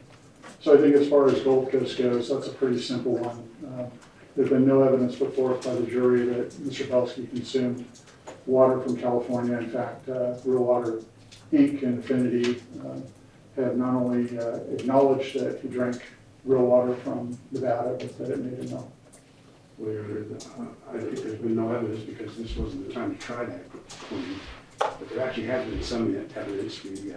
So I think as far as Gold Coast goes, that's a pretty simple one. There's been no evidence put forth by the jury that Mr. Belsky consumed water from California. In fact, Real Water Inc. and Affinity have not only acknowledged that he drank real water from Nevada, but that it made him ill. Well, Your Honor, I think there's been no evidence because this wasn't the time to try that claim. But there actually has been some evidence. We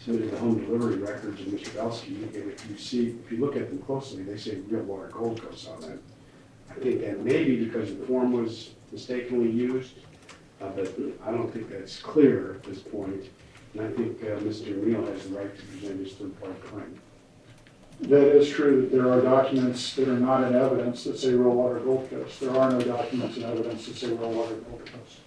submitted the home delivery records of Mr. Belsky, and if you look at them closely, they say Real Water Gold Coast on them. I think that may be because the form was mistakenly used, but I don't think that's clear at this point. And I think Mr. Neal has the right to present his third-party claim. That is true that there are documents that are not in evidence that say Real Water Gold Coast. There are no documents in evidence that say Real Water Gold Coast.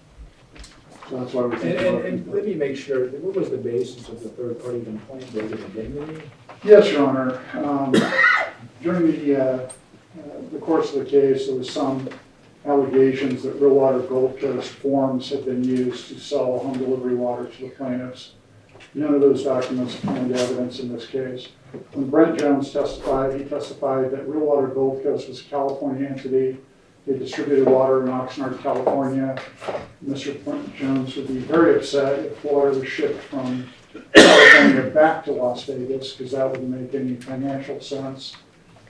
So that's why we think. And let me make sure, what was the basis of the third-party complaint? Was it indemnity? Yes, Your Honor. During the course of the case, there was some allegations that Real Water Gold Coast forms had been used to sell home delivery water to the plaintiffs. None of those documents find evidence in this case. When Brent Jones testified, he testified that Real Water Gold Coast was a California entity. They distributed water in Oxnard, California. Mr. Brent Jones would be very upset if water was shipped from California back to Las Vegas, because that wouldn't make any financial sense.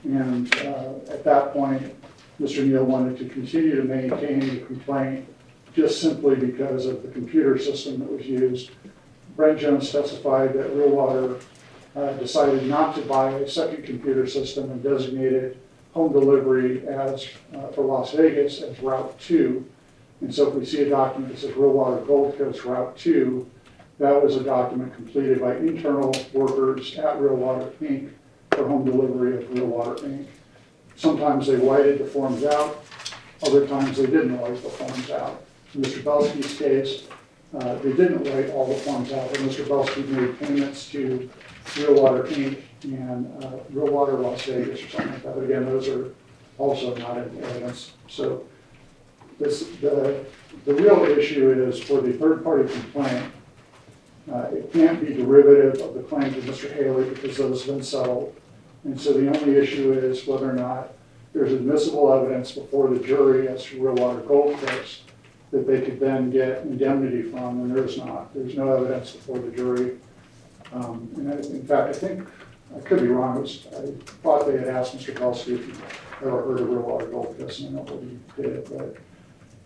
And at that point, Mr. Neal wanted to continue to maintain the complaint just simply because of the computer system that was used. Brent Jones testified that Real Water decided not to buy a second computer system and designated home delivery as for Las Vegas as Route 2. And so if we see a document that says Real Water Gold Coast Route 2, that was a document completed by internal workers at Real Water Inc. for home delivery of Real Water Inc. Sometimes they whited the forms out, other times they didn't white the forms out. In Mr. Belsky's case, they didn't write all the forms out, but Mr. Belsky made payments to Real Water Inc. and Real Water Las Vegas or something like that. But again, those are also not in evidence. So the real issue is for the third-party complaint, it can't be derivative of the claims of Mr. Haley because those have been settled. And so the only issue is whether or not there's admissible evidence before the jury as to Real Water Gold Coast that they could then get indemnity from, and there's not. There's no evidence before the jury. In fact, I think, I could be wrong, I thought they had asked Mr. Belsky if he ever heard of Real Water Gold Coast, and I know what he did, but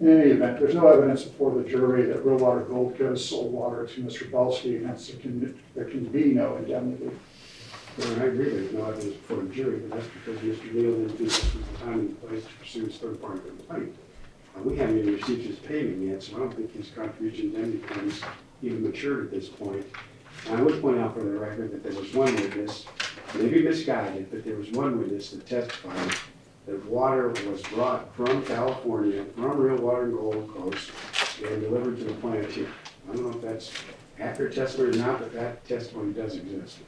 in any event, there's no evidence before the jury that Real Water Gold Coast sold water to Mr. Belsky, and hence there can be no indemnity. Well, I agree there's no evidence before the jury, but that's because Mr. Neal didn't think this was the time and place to pursue his third-party complaint. We haven't even received his payment yet, so I don't think his contribution indemnity claims even matured at this point. And I would point out for the record that there was one witness, maybe misguided, but there was one witness that testified that water was brought from California, from Real Water Gold Coast, and delivered to the plant here. I don't know if that's accurate testimony or not, but that testimony does exist.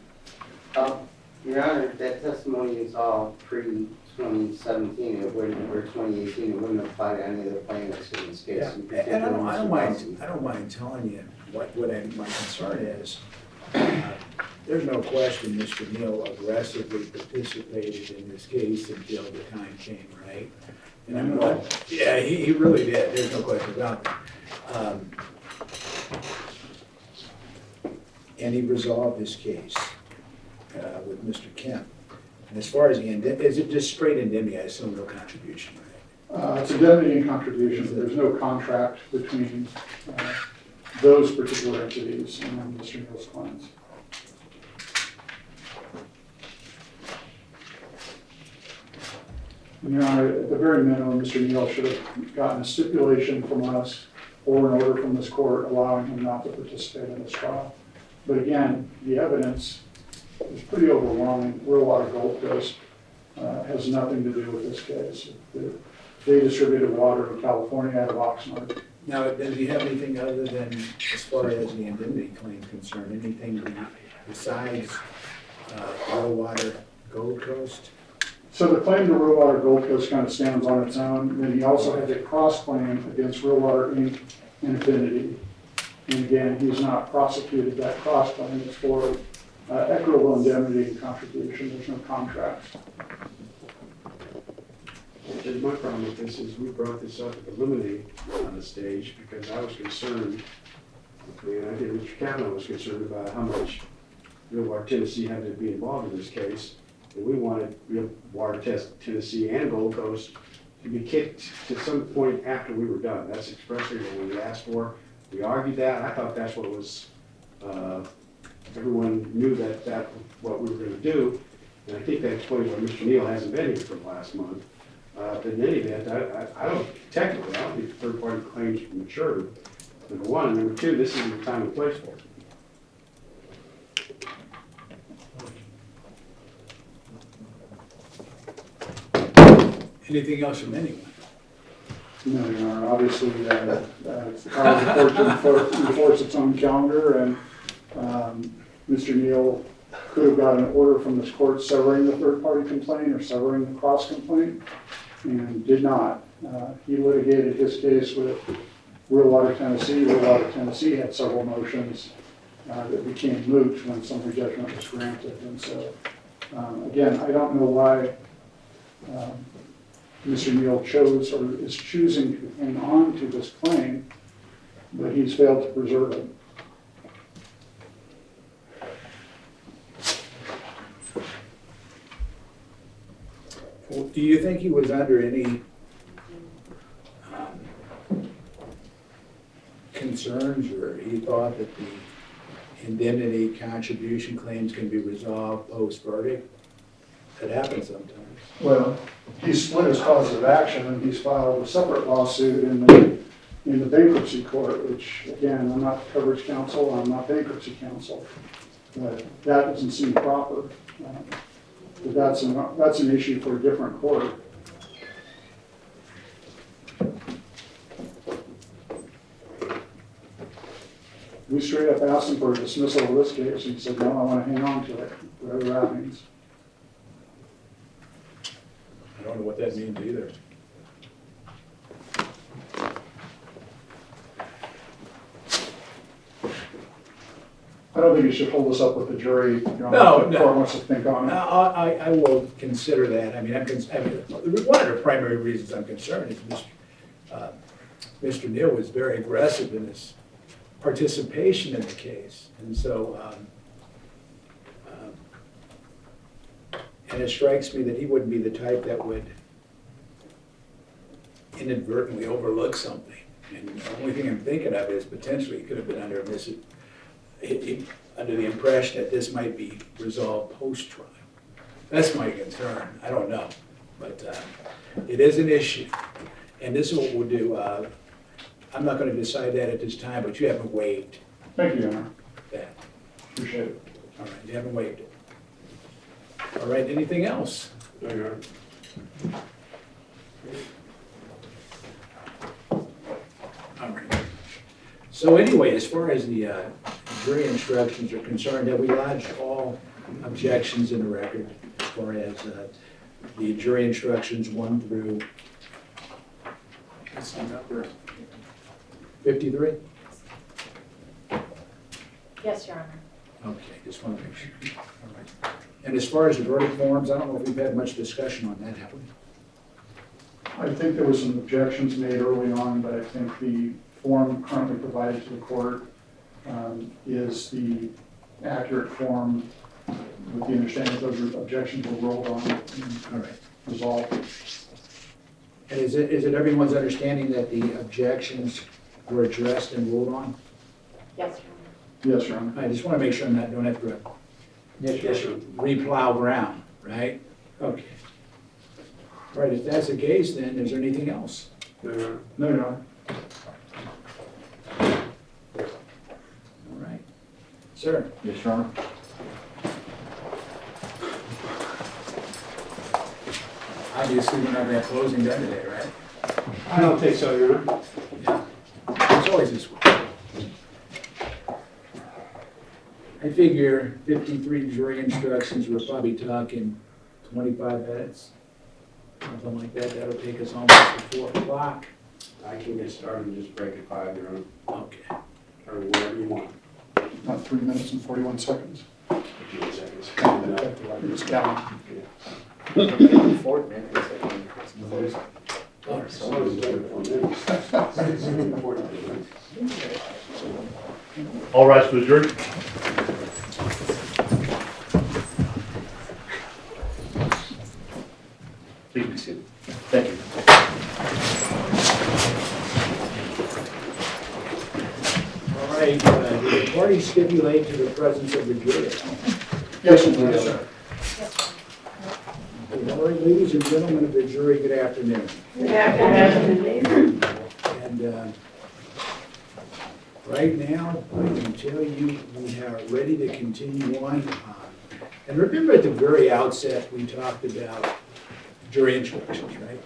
Your Honor, that testimony is all pre-2017, it wouldn't, or 2018, it wouldn't apply to any of the plaintiffs in this case. Yeah, and I don't mind telling you what my concern is. There's no question Mr. Neal aggressively participated in this case until the time came, right? And I'm not, yeah, he really did, there's no question about that. And he resolved this case with Mr. Kemp. And as far as is it just straight indemnity? I assume no contribution, right? It's indemnity and contribution. There's no contract between those particular entities and Mr. Neal's clients. And Your Honor, at the very minimum, Mr. Neal should have gotten a stipulation from us or an order from this court allowing him not to participate in this trial. But again, the evidence is pretty overwhelming. Real Water Gold Coast has nothing to do with this case. They distributed water in California out of Oxnard. Now, does he have anything other than, as far as the indemnity claim is concerned, anything besides Real Water Gold Coast? So the claim to Real Water Gold Coast kind of stands on its own. Then he also has a cross-claim against Real Water Inc. and Affinity. And again, he's not prosecuted that cross-claim. It's for equitable indemnity and contribution. There's no contracts. Just my problem with this is we brought this up at the Lemonade on the stage because I was concerned, and I think Mr. Kavanaugh was concerned about how much Real Water Tennessee had to be involved in this case. And we wanted Real Water Tennessee and Gold Coast to be kicked to some point after we were done. That's expressly what we asked for. We argued that. I thought that's what was, everyone knew that what we were going to do. And I think that explains why Mr. Neal hasn't been here for the last month. But in any event, I don't think third-party claims matured, number one. And number two, this isn't the time and place for it. Anything else from anyone? No, Your Honor. Obviously, it's the power of the court to enforce its own calendar, and Mr. Neal could have got an order from this court severing the third-party complaint or severing the cross-complaint, and did not. He litigated his case with Real Water Tennessee. Real Water Tennessee had several motions that became moot when summary judgment was granted. And so, again, I don't know why Mr. Neal chose or is choosing to hang on to this claim, but he's failed to preserve it. Do you think he was under any concerns, or he thought that the indemnity contribution claims can be resolved post-verdict? That happens sometimes. Well, he's split his cause of action, and he's filed a separate lawsuit in the bankruptcy court, which, again, I'm not coverage counsel, I'm not bankruptcy counsel. But that doesn't seem proper. But that's an issue for a different court. We straight up asked him for a dismissal of this case, and he said, no, I want to hang on to it, whatever that means. I don't know what that means either. I don't think you should hold us up with the jury. No, the court wants to think on it. I will consider that. I mean, one of the primary reasons I'm concerned is Mr. Neal was very aggressive in his participation in the case. And so, and it strikes me that he wouldn't be the type that would inadvertently overlook something. And the only thing I'm thinking of is potentially it could have been under the impression that this might be resolved post-trial. That's my concern. I don't know. But it is an issue. And this is what we'll do. I'm not going to decide that at this time, but you haven't waived Thank you, Your Honor. that. Appreciate it. All right, you haven't waived it. All right, anything else? No, Your Honor. All right. So anyway, as far as the jury instructions are concerned, have we lodged all objections in the record as far as the jury instructions 1 through, what's the number? 53? Yes, Your Honor. Okay, just want to make sure. All right. And as far as the verdict forms, I don't know if we've had much discussion on that, have we? I think there were some objections made early on, but I think the form currently provided to the court is the accurate form with the understanding that those objections were rolled on and resolved. And is it everyone's understanding that the objections were addressed and ruled on? Yes, Your Honor. Yes, Your Honor. I just want to make sure I'm not doing it for replow ground, right? Okay. All right, if that's the case, then is there anything else? No, Your Honor. No, Your Honor. Sir? Yes, Your Honor. Obviously, we're not gonna have closing done today, right? I don't think so, Your Honor. It's always this way. I figure 53 jury instructions, we're probably talking 25 minutes. Something like that, that'll take us almost to 4 o'clock. I can get started and just break at 5, Your Honor, Okay. or whatever you want. About 3 minutes and 41 seconds. 15 seconds. Just count. Fourth minute, it's like, it's close. So it's like 4 minutes. All rise for the jury. Please be seated. Thank you. All right, do the parties stipulate to the presence of the jury? Yes, sir. All right, ladies and gentlemen of the jury, good afternoon. And right now, I can tell you, we are ready to continue on. And remember at the very outset, we talked about jury instructions, right?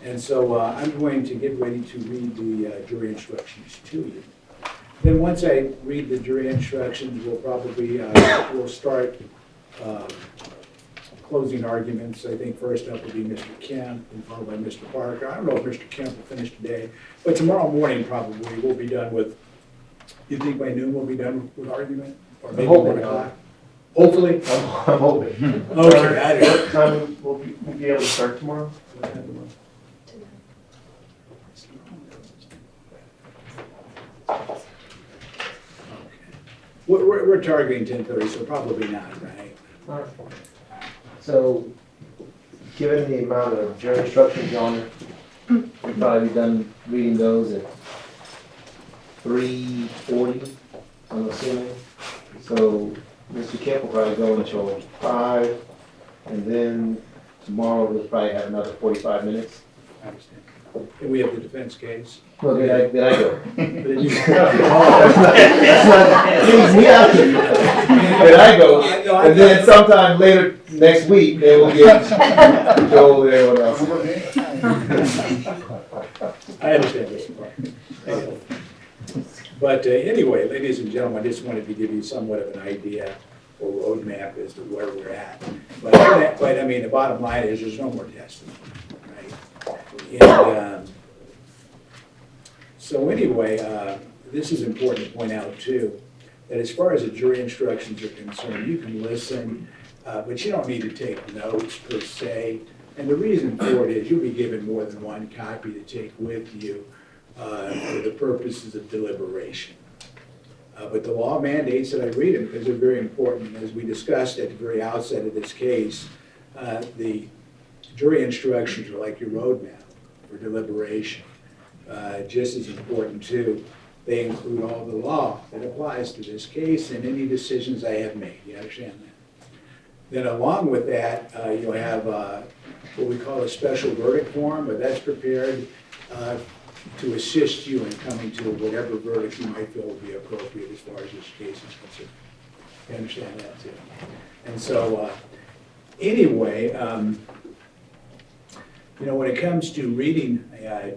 And so I'm going to get ready to read the jury instructions to you. Then once I read the jury instructions, we'll probably, we'll start closing arguments. I think first up will be Mr. Kemp, and followed by Mr. Parker. I don't know if Mr. Kemp will finish today, but tomorrow morning probably we'll be done with, you think by noon we'll be done with argument? Or maybe 1 o'clock? Hopefully? I'm hoping. Okay, I do. What time will we be able to start tomorrow? We're targeting 10:30, so probably not, right? Alright. So, given the amount of jury instructions on it, we'll probably be done reading those at 3:40, I'm assuming. So, Mr. Kemp will probably go until 5, and then tomorrow we'll probably have another 45 minutes. I understand. And we have the defense case. Well, did I go? But it is- Did I go? And then sometime later next week, then we'll get Joel and everyone else. I understand this part. But anyway, ladies and gentlemen, I just wanted to give you somewhat of an idea or roadmap as to where we're at. But I mean, the bottom line is there's no more testing, right? And so anyway, this is important to point out too, that as far as the jury instructions are concerned, you can listen, but you don't need to take notes per se. And the reason for it is you'll be given more than one copy to take with you for the purposes of deliberation. But the law mandates that I read them because they're very important. As we discussed at the very outset of this case, the jury instructions are like your roadmap for deliberation. Just as important too, they include all the law that applies to this case and any decisions I have made. You understand that? Then along with that, you'll have what we call a special verdict form, but that's prepared to assist you in coming to whatever verdict you might feel would be appropriate as far as this case is concerned. You understand that too? And so anyway, you know, when it comes to reading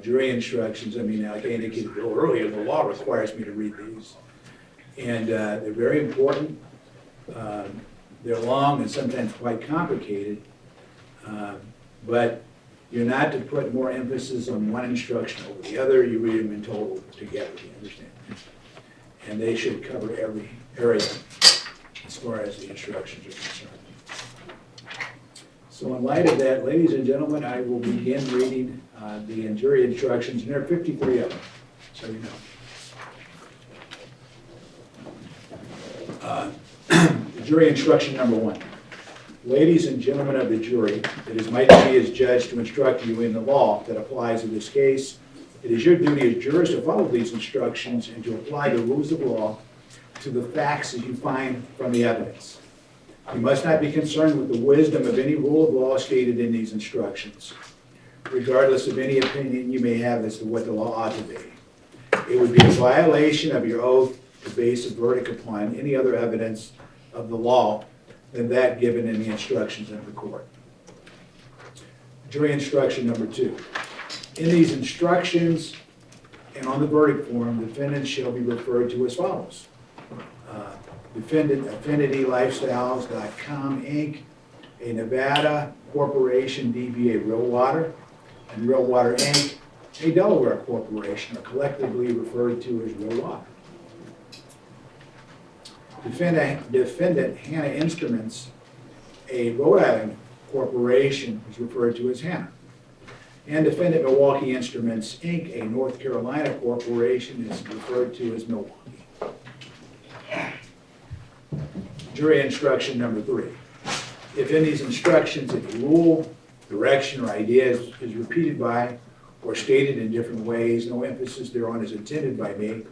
jury instructions, I mean, like I indicated a little earlier, the law requires me to read these. And they're very important. They're long and sometimes quite complicated. But you're not to put more emphasis on one instruction over the other. You read them in total together, you understand? And they should cover every area as far as the instructions are concerned. So in light of that, ladies and gentlemen, I will begin reading the jury instructions, and there are 53 of them, so you know. Jury instruction number 1. Ladies and gentlemen of the jury, it is my duty as judge to instruct you in the law that applies in this case. It is your duty as jurors to follow these instructions and to apply the rules of law to the facts as you find from the evidence. You must not be concerned with the wisdom of any rule of law stated in these instructions, regardless of any opinion you may have as to what the law ought to be. It would be a violation of your oath to base a verdict upon any other evidence of the law than that given in the instructions of the court. Jury instruction number 2. In these instructions and on the verdict form, defendants shall be referred to as follows. Defendant Affinity Lifestyles.com, Inc., a Nevada corporation, DBA Real Water, and Real Water, Inc., a Delaware corporation, are collectively referred to as Real Water. Defendant Hanna Instruments, a Rhode Island corporation, is referred to as Hanna. And defendant Milwaukee Instruments, Inc., a North Carolina corporation, is referred to as Milwaukee. Jury instruction number 3. If in these instructions, if a rule, direction, or idea is repeated by or stated in different ways, no emphasis thereon is intended by me,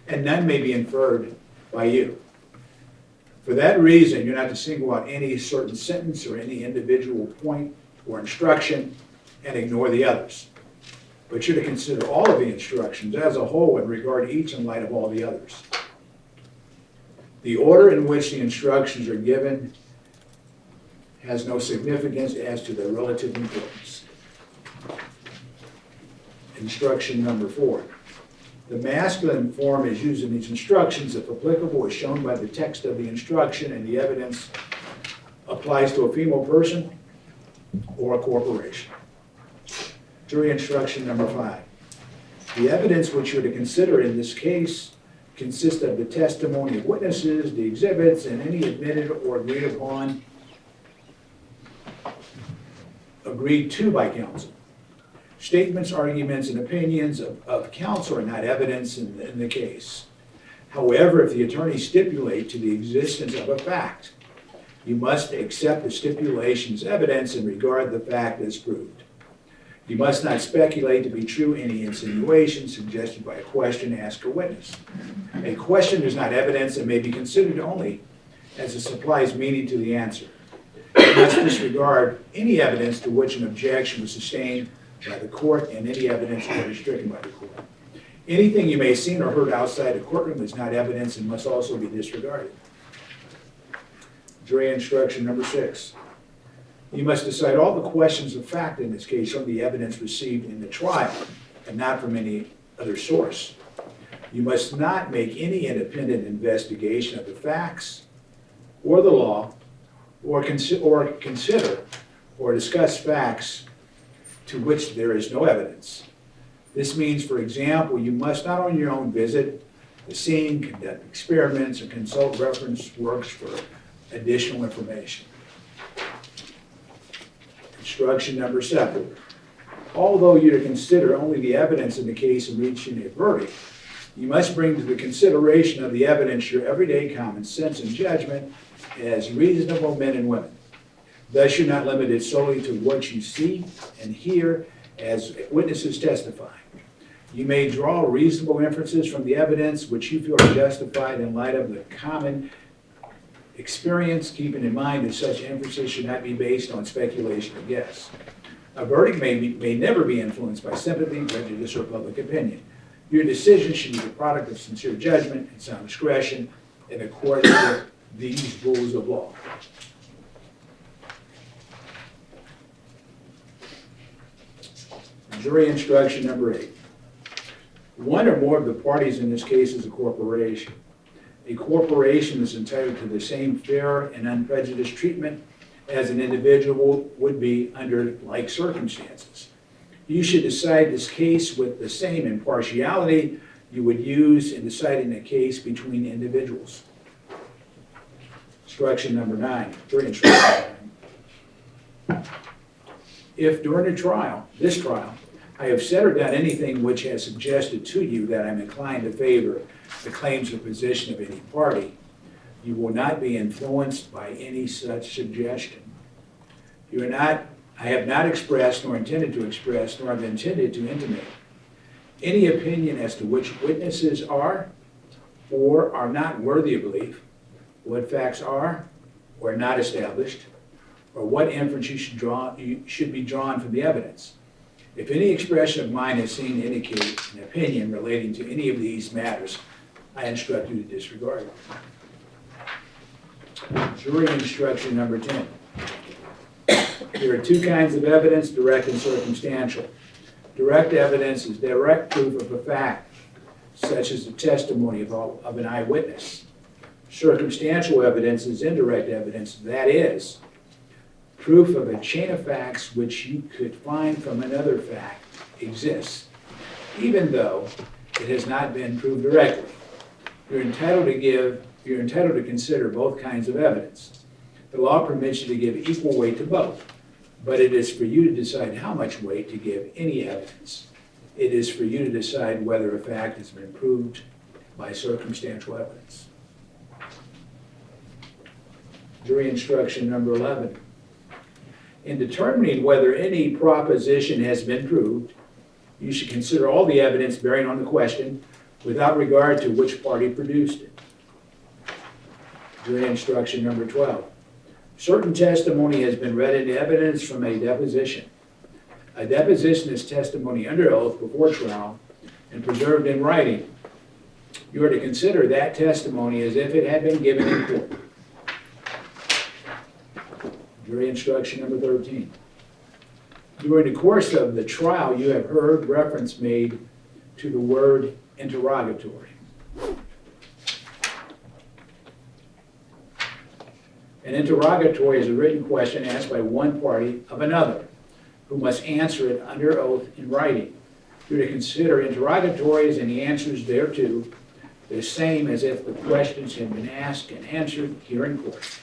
and none may be inferred by you. For that reason, you're not to single out any certain sentence or any individual point or instruction and ignore the others. But you're to consider all of the instructions as a whole and regard each in light of all the others. The order in which the instructions are given has no significance as to their relative importance. Instruction number 4. The masculine form is used in these instructions if applicable as shown by the text of the instruction and the evidence applies to a female person or a corporation. Jury instruction number 5. The evidence which you're to consider in this case consists of the testimony of witnesses, the exhibits, and any admitted or agreed to by counsel. Statements, arguments, and opinions of counsel are not evidence in the case. However, if the attorney stipulate to the existence of a fact, you must accept the stipulation's evidence and regard the fact as proved. You must not speculate to be true any insinuation suggested by a question asked a witness. A question is not evidence and may be considered only as it supplies meaning to the answer. You must disregard any evidence to which an objection was sustained by the court and any evidence that is stricken by the court. Anything you may have seen or heard outside the courtroom is not evidence and must also be disregarded. Jury instruction number 6. You must decide all the questions of fact in this case from the evidence received in the trial and not from any other source. You must not make any independent investigation of the facts or the law or consider or discuss facts to which there is no evidence. This means, for example, you must not on your own visit the scene, conduct experiments, or consult reference works for additional information. Instruction number 7. Although you're to consider only the evidence in the case of reaching a verdict, you must bring to the consideration of the evidence your everyday common sense and judgment as reasonable men and women. Thus, you're not limited solely to what you see and hear as witnesses testify. You may draw reasonable inferences from the evidence which you feel are justified in light of the common experience, keeping in mind that such inferences should not be based on speculation or guess. A verdict may never be influenced by sympathy, prejudice, or public opinion. Your decision should be the product of sincere judgment and sound discretion in accordance with these rules of law. Jury instruction number 8. One or more of the parties in this case is a corporation. A corporation is entitled to the same fair and unprejudiced treatment as an individual would be under like circumstances. You should decide this case with the same impartiality you would use in deciding a case between individuals. Instruction number 9, jury instruction 9. If during this trial, I have said or done anything which has suggested to you that I'm inclined to favor the claims or position of any party, you will not be influenced by any such suggestion. I have not expressed, nor intended to express, nor have intended to intimate any opinion as to which witnesses are or are not worthy of belief, what facts are or are not established, or what inference should be drawn from the evidence. If any expression of mine is seen to indicate an opinion relating to any of these matters, I instruct you to disregard it. Jury instruction number 10. There are two kinds of evidence, direct and circumstantial. Direct evidence is direct proof of a fact, such as the testimony of an eyewitness. Circumstantial evidence is indirect evidence, that is, proof of a chain of facts which you could find from another fact exists, even though it has not been proved directly. You're entitled to consider both kinds of evidence. The law permits you to give equal weight to both, but it is for you to decide how much weight to give any evidence. It is for you to decide whether a fact has been proved by circumstantial evidence. Jury instruction number 11. In determining whether any proposition has been proved, you should consider all the evidence bearing on the question without regard to which party produced it. Jury instruction number 12. Certain testimony has been read into evidence from a deposition. A deposition is testimony under oath before trial and preserved in writing. You are to consider that testimony as if it had been given in court. Jury instruction number 13. During the course of the trial, you have heard reference made to the word interrogatory. An interrogatory is a written question asked by one party of another, who must answer it under oath in writing. You're to consider interrogatories and the answers thereto the same as if the questions had been asked and answered here in court.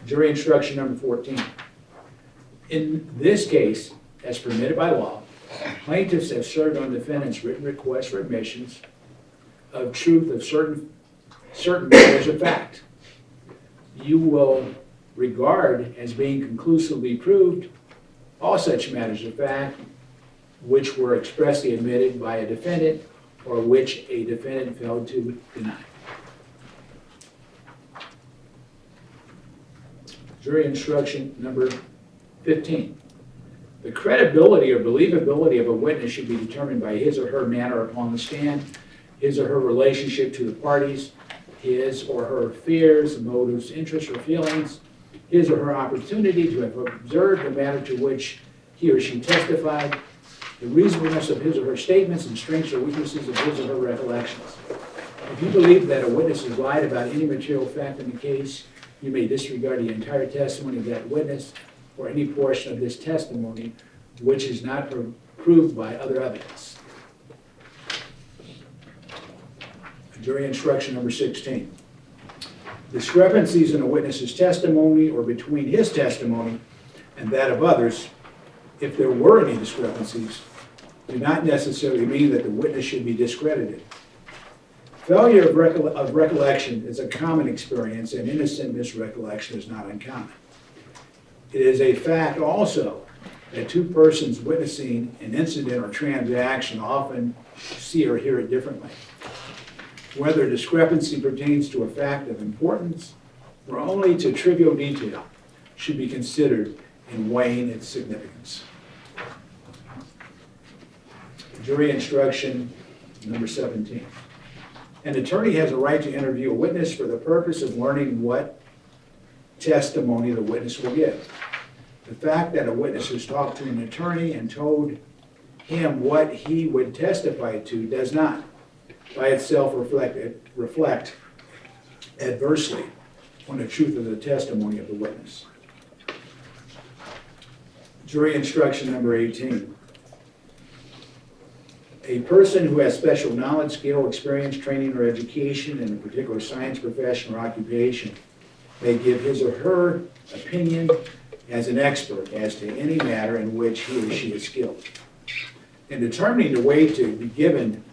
Jury instruction number 14. In this case, as permitted by law, plaintiffs have served on defendants' written requests for admissions of truth of certain matters of fact. You will regard as being conclusively proved all such matters of fact which were expressly admitted by a defendant or which a defendant failed to deny. Jury instruction number 15. The credibility or believability of a witness should be determined by his or her manner upon the stand, his or her relationship to the parties, his or her fears, motives, interests, or feelings, his or her opportunity to have observed the matter to which he or she testified, the reasonableness of his or her statements, and strengths or weaknesses of his or her recollections. If you believe that a witness has lied about any material fact in the case, you may disregard the entire testimony of that witness or any portion of this testimony which is not proved by other evidence. Jury instruction number 16. Discrepancies in a witness's testimony or between his testimony and that of others, if there were any discrepancies, do not necessarily mean that the witness should be discredited. Failure of recollection is a common experience, and innocent misrecollection is not uncommon. It is a fact also that two persons witnessing an incident or transaction often see or hear it differently. Whether discrepancy pertains to a fact of importance or only to trivial detail should be considered in weighing its significance. Jury instruction number 17. An attorney has a right to interview a witness for the purpose of learning what testimony the witness will give. The fact that a witness has talked to an attorney and told him what he would testify to does not, by itself, reflect adversely on the truth of the testimony of the witness. Jury instruction number 18. A person who has special knowledge, skill, experience, training, or education in a particular science, profession, or occupation may give his or her opinion as an expert as to any matter in which he or she is skilled. In determining the way to be given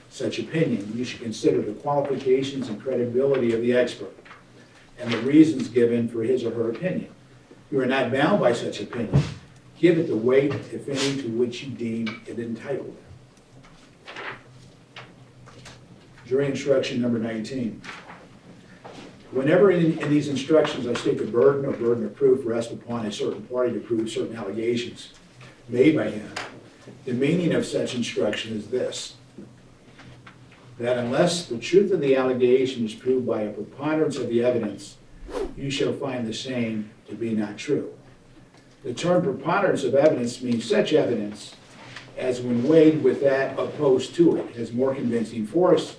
such opinion, you should consider the qualifications and credibility of the expert and the reasons given for his or her opinion. You are not bound by such opinion. Give it the weight, if any, to which you deem it entitled. Jury instruction number 19. Whenever in these instructions I state the burden of proof rests upon a certain party to prove certain allegations made by him, the meaning of such instruction is this. that unless the truth of the allegation is proved by a preponderance of the evidence, you shall find the same to be not true. The term preponderance of evidence means such evidence as when weighed with that opposed to it has more convincing force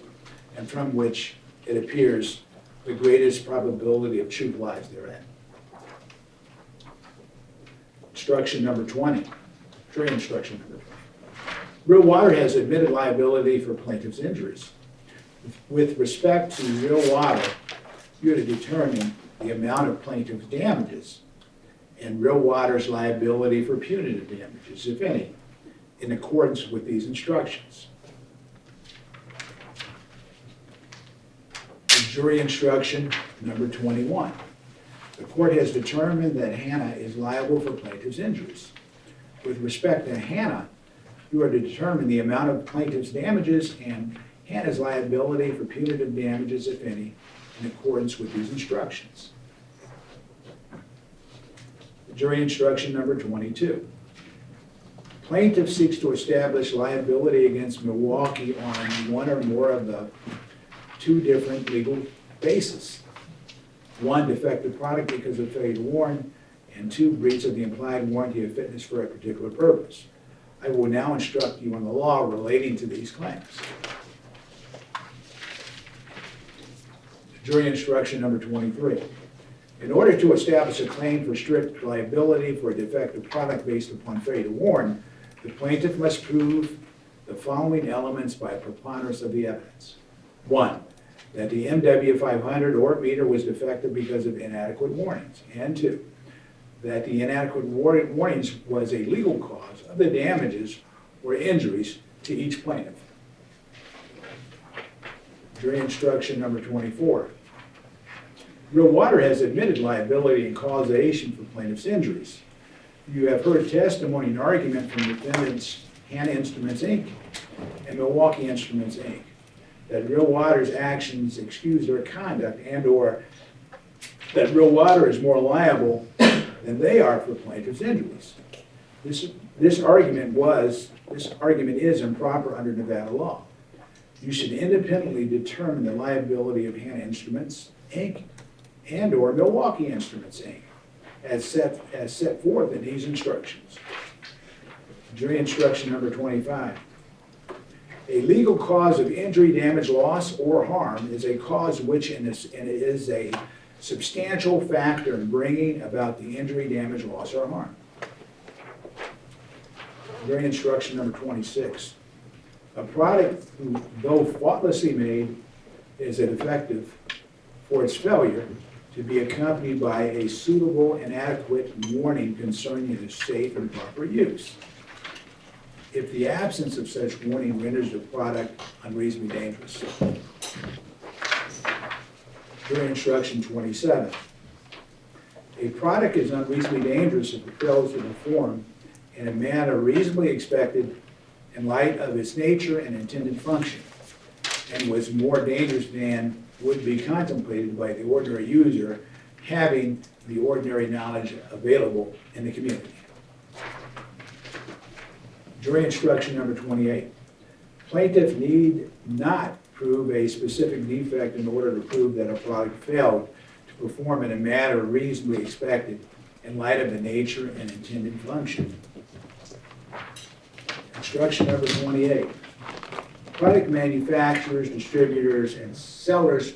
and from which it appears the greatest probability of truth lies therein. Instruction number 20, jury instruction number 20. Real Water has admitted liability for plaintiff's injuries. With respect to Real Water, you're to determine the amount of plaintiff's damages and Real Water's liability for punitive damages, if any, in accordance with these instructions. Jury instruction number 21. The court has determined that Hanna is liable for plaintiff's injuries. With respect to Hanna, you are to determine the amount of plaintiff's damages and Hanna's liability for punitive damages, if any, in accordance with these instructions. Jury instruction number 22. Plaintiff seeks to establish liability against Milwaukee on one or more of the two different legal bases. One, defective product because of failure to warn, and two, breach of the implied warranty of fitness for a particular purpose. I will now instruct you on the law relating to these claims. Jury instruction number 23. In order to establish a claim for strict liability for a defective product based upon failure to warn, the plaintiff must prove the following elements by a preponderance of the evidence. 1, that the MW500 or meter was defective because of inadequate warnings. And 2, that the inadequate warnings was a legal cause of the damages or injuries to each plaintiff. Jury instruction number 24. Real Water has admitted liability and causation for plaintiff's injuries. You have heard testimony and argument from defendants Hanna Instruments, Inc. and Milwaukee Instruments, Inc. that Real Water's actions excuse their conduct and or that Real Water is more liable than they are for plaintiff's injuries. This argument is improper under Nevada law. You should independently determine the liability of Hanna Instruments, Inc. and or Milwaukee Instruments, Inc. as set forth in these instructions. Jury instruction number 25. A legal cause of injury, damage, loss, or harm is a cause which is a substantial factor in bringing about the injury, damage, loss, or harm. Jury instruction number 26. A product, though faultlessly made, is defective for its failure to be accompanied by a suitable and adequate warning concerning its safe and proper use. If the absence of such warning renders the product unreasonably dangerous. Jury instruction 27. A product is unreasonably dangerous if it fails to perform in a manner reasonably expected in light of its nature and intended function, and was more dangerous than would be contemplated by the ordinary user having the ordinary knowledge available in the community. Jury instruction number 28. Plaintiff need not prove a specific defect in order to prove that a product failed to perform in a manner reasonably expected in light of the nature and intended function. Instruction number 28. Product manufacturers, distributors, and sellers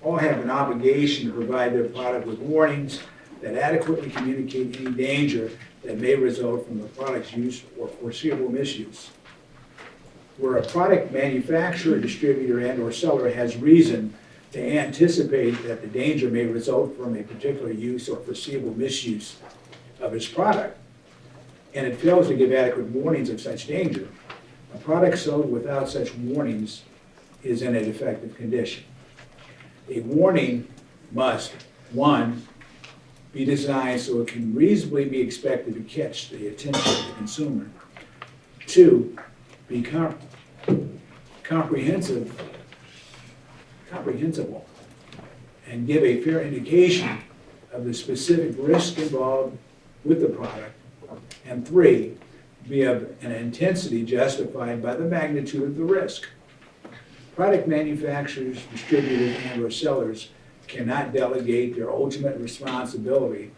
all have an obligation to provide their product with warnings that adequately communicate any danger that may result from the product's use or foreseeable misuse. Where a product manufacturer, distributor, and or seller has reason to anticipate that the danger may result from a particular use or foreseeable misuse of its product, and it fails to give adequate warnings of such danger, a product sold without such warnings is in a defective condition. A warning must, 1, be designed so it can reasonably be expected to catch the attention of the consumer. 2, be comprehensible and give a fair indication of the specific risk involved with the product. And 3, be of an intensity justified by the magnitude of the risk. Product manufacturers, distributors, and/or sellers cannot delegate their ultimate responsibility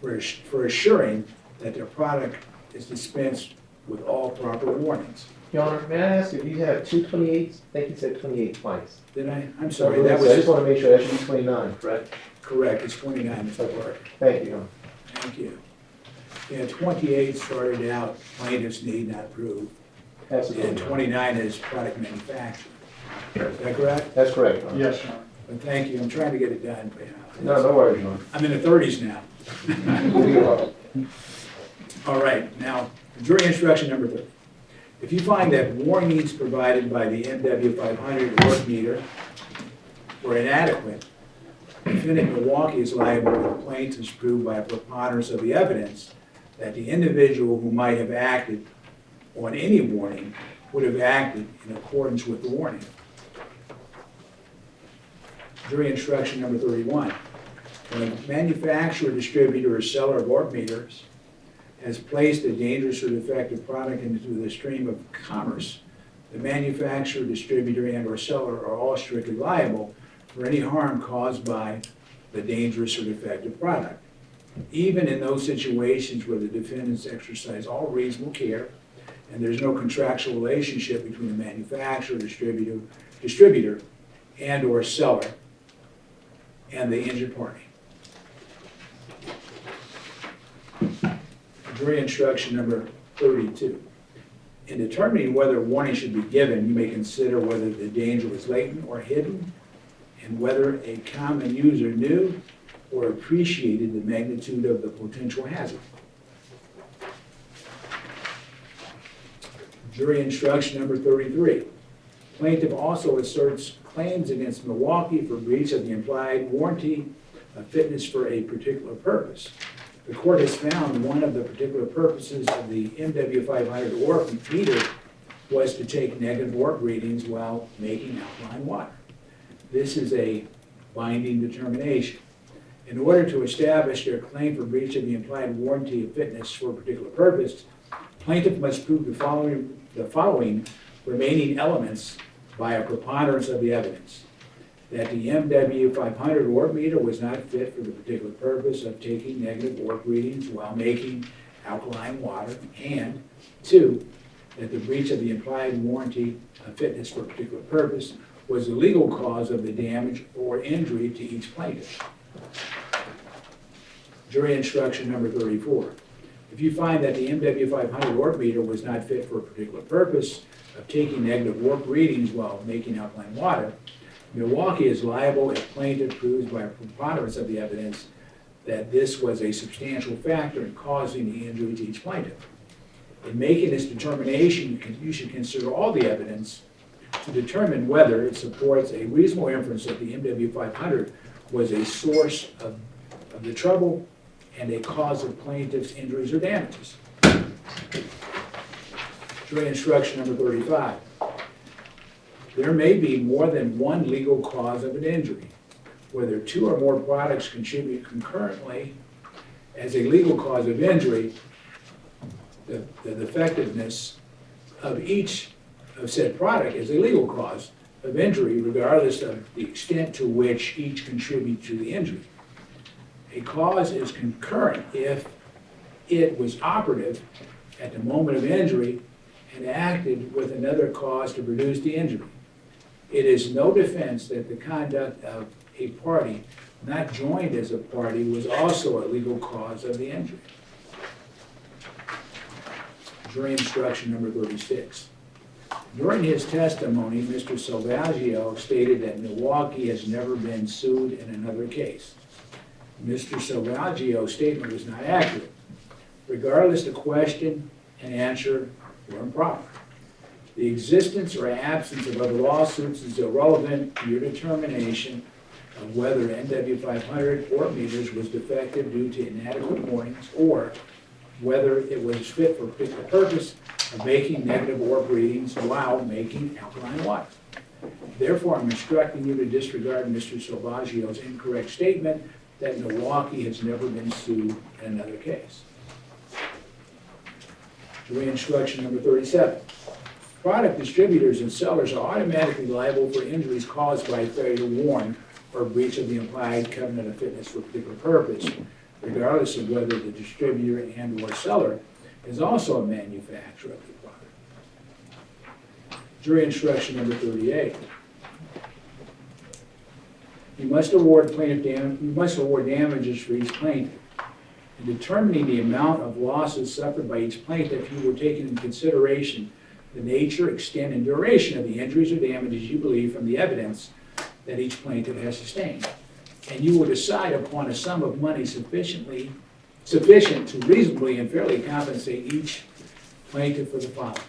for assuring that their product is dispensed with all proper warnings. Your Honor, may I ask if you have two 28s? I think you said 28 twice. Did I? I'm sorry, that I just was want to make sure that should be 29, correct? correct, it's 29, Mr. Parker. Thank you, Your Honor. Thank you. Yeah, 28 started out plaintiffs need not prove, and Absolutely. 29 is product manufacturer. Is that correct? That's correct, Your Honor. Yes, Your Honor. But thank you, I'm trying to get it done. But, No, no worries, Your Honor. I'm in the 30s now. We are. All right, now, jury instruction number 30. If you find that warnings provided by the MW500 work meter were inadequate, defendant Milwaukee is liable if the plaintiffs prove by a preponderance of the evidence that the individual who might have acted on any warning would have acted in accordance with the warning. Jury instruction number 31. When a manufacturer, distributor, or seller of work meters has placed a dangerous or defective product into the stream of commerce, the manufacturer, distributor, and/or seller are all strictly liable for any harm caused by the dangerous or defective product. Even in those situations where the defendants exercise all reasonable care and there's no contractual relationship between the manufacturer, distributor, and/or seller and the injured party. Jury instruction number 32. In determining whether a warning should be given, you may consider whether the danger was latent or hidden, and whether a common user knew or appreciated the magnitude of the potential hazard. Jury instruction number 33. Plaintiff also asserts claims against Milwaukee for breach of the implied warranty of fitness for a particular purpose. The court has found one of the particular purposes of the MW500 work meter was to take negative work readings while making alkaline water. This is a binding determination. In order to establish their claim for breach of the implied warranty of fitness for a particular purpose, plaintiff must prove the following remaining elements by a preponderance of the evidence: that the MW500 work meter was not fit for the particular purpose of taking negative work readings while making alkaline water, and 2, that the breach of the implied warranty of fitness for a particular purpose was the legal cause of the damage or injury to each plaintiff. Jury instruction number 34. If you find that the MW500 work meter was not fit for a particular purpose of taking negative work readings while making alkaline water, Milwaukee is liable if plaintiff proves by a preponderance of the evidence that this was a substantial factor in causing the injury to each plaintiff. In making this determination, you should consider all the evidence to determine whether it supports a reasonable inference that the MW500 was a source of the trouble and a cause of plaintiff's injuries or damages. Jury instruction number 35. There may be more than one legal cause of an injury. Whether 2 or more products contribute concurrently as a legal cause of injury, the defectiveness of each of said product is a legal cause of injury, regardless of the extent to which each contributes to the injury. A cause is concurrent if it was operative at the moment of injury and acted with another cause to produce the injury. It is no defense that the conduct of a party not joined as a party was also a legal cause of the injury. Jury instruction number 36. During his testimony, Mr. Salvaggio stated that Milwaukee has never been sued in another case. Mr. Salvaggio's statement was not accurate. Regardless, the question and answer were improper. The existence or absence of other lawsuits is irrelevant to your determination of whether MW500 work meters was defective due to inadequate warnings or whether it was fit for a particular purpose of making negative work readings while making alkaline water. Therefore, I'm instructing you to disregard Mr. Salvaggio's incorrect statement that Milwaukee has never been sued in another case. Jury instruction number 37. Product distributors and sellers are automatically liable for injuries caused by failure to warn or breach of the implied covenant of fitness for a particular purpose, regardless of whether the distributor and/or seller is also a manufacturer of the product. Jury instruction number 38. You must award damages for each plaintiff. In determining the amount of losses suffered by each plaintiff, you will take into consideration the nature, extent, and duration of the injuries or damages you believe from the evidence that each plaintiff has sustained. And you will decide upon a sum of money sufficient to reasonably and fairly compensate each plaintiff for the following: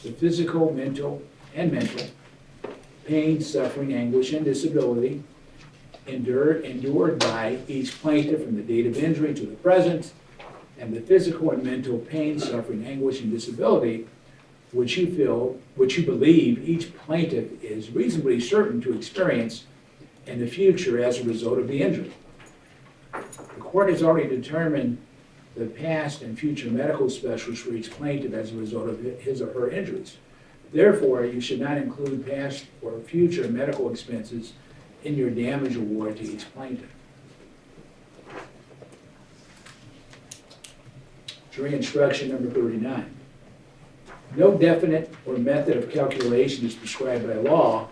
the physical, mental pain, suffering, anguish, and disability endured by each plaintiff from the date of injury to the present, and the physical and mental pain, suffering, anguish, and disability which you believe each plaintiff is reasonably certain to experience in the future as a result of the injury. The court has already determined the past and future medical specials for each plaintiff as a result of his or her injuries. Therefore, you should not include past or future medical expenses in your damage award to each plaintiff. Jury instruction number 39. No definite or method of calculation is prescribed by law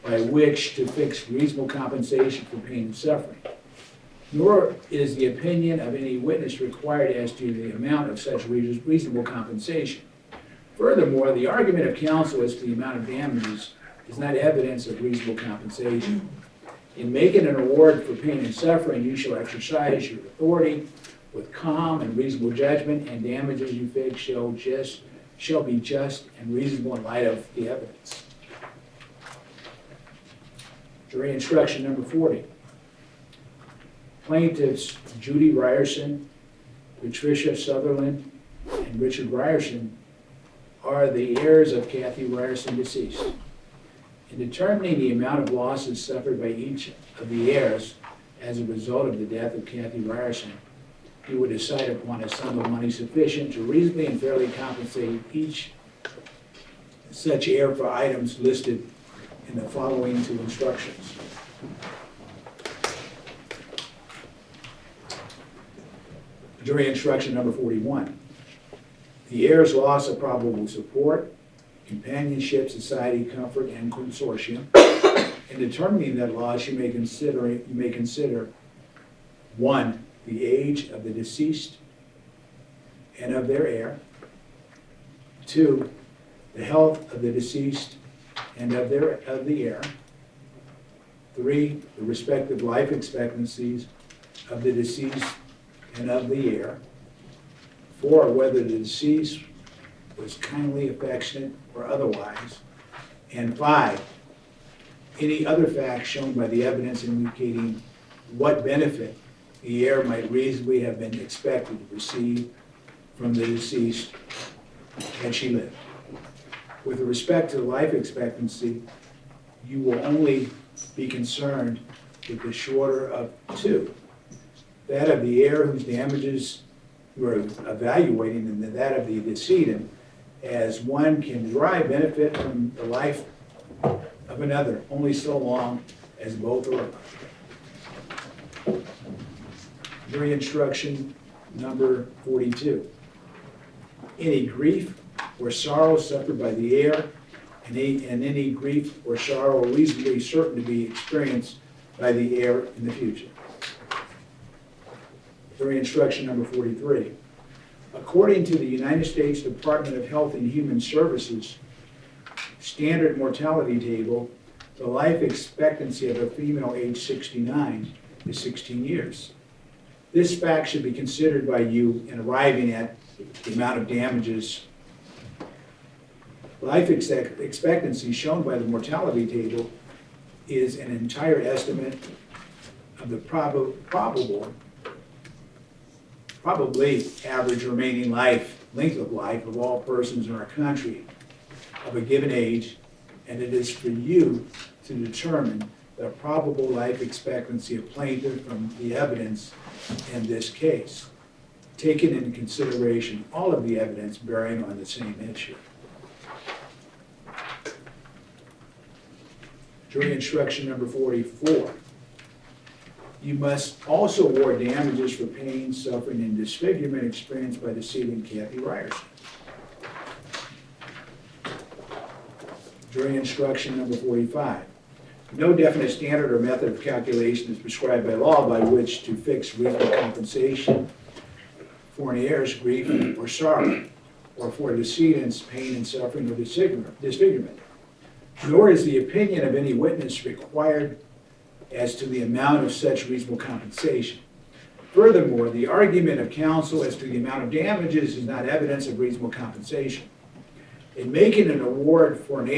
by which to fix reasonable compensation for pain and suffering, nor is the opinion of any witness required as to the amount of such reasonable compensation. Furthermore, the argument of counsel as to the amount of damages is not evidence of reasonable compensation. In making an award for pain and suffering, you shall exercise your authority with calm and reasonable judgment, and damages you fix shall be just and reasonable in light of the evidence. Jury instruction number 40. Plaintiffs Judy Ryerson, Patricia Sutherland, and Richard Ryerson are the heirs of Kathy Ryerson, deceased. In determining the amount of losses suffered by each of the heirs as a result of the death of Kathy Ryerson, you would decide upon a sum of money sufficient to reasonably and fairly compensate each such heir for items listed in the following two instructions. Jury instruction number 41. The heir's loss of probable support, companionship, society, comfort, and consortium. In determining that loss, you may consider 1, the age of the deceased and of their heir. 2, the health of the deceased and of the heir. 3, the respective life expectancies of the deceased and of the heir. 4, whether the deceased was kindly, affectionate, or otherwise. And 5, any other facts shown by the evidence indicating what benefit the heir might reasonably have been expected to receive from the deceased had she lived. With respect to life expectancy, you will only be concerned with the shorter of 2. That of the heir whose damages you are evaluating, and that of the decedent, as one can derive benefit from the life of another only so long as both are alive. Jury instruction number 42. Any grief or sorrow suffered by the heir, and any grief or sorrow reasonably certain to be experienced by the heir in the future. Jury instruction number 43. According to the United States Department of Health and Human Services standard mortality table, the life expectancy of a female age 69 is 16 years. This fact should be considered by you in arriving at the amount of damages. Life expectancy shown by the mortality table is an entire estimate of the probably average remaining length of life of all persons in our country of a given age, and it is for you to determine the probable life expectancy of plaintiff from the evidence in this case. taking into consideration all of the evidence bearing on the same issue. Jury instruction number 44. You must also award damages for pain, suffering, and disfigurement experienced by the decedent Kathy Ryerson. Jury instruction number 45. No definite standard or method of calculation is prescribed by law by which to fix reasonable compensation for an heir's grief or sorrow, or for a decedent's pain and suffering or disfigurement. Nor is the opinion of any witness required as to the amount of such reasonable compensation. Furthermore, the argument of counsel as to the amount of damages is not evidence of reasonable compensation. In making an award for an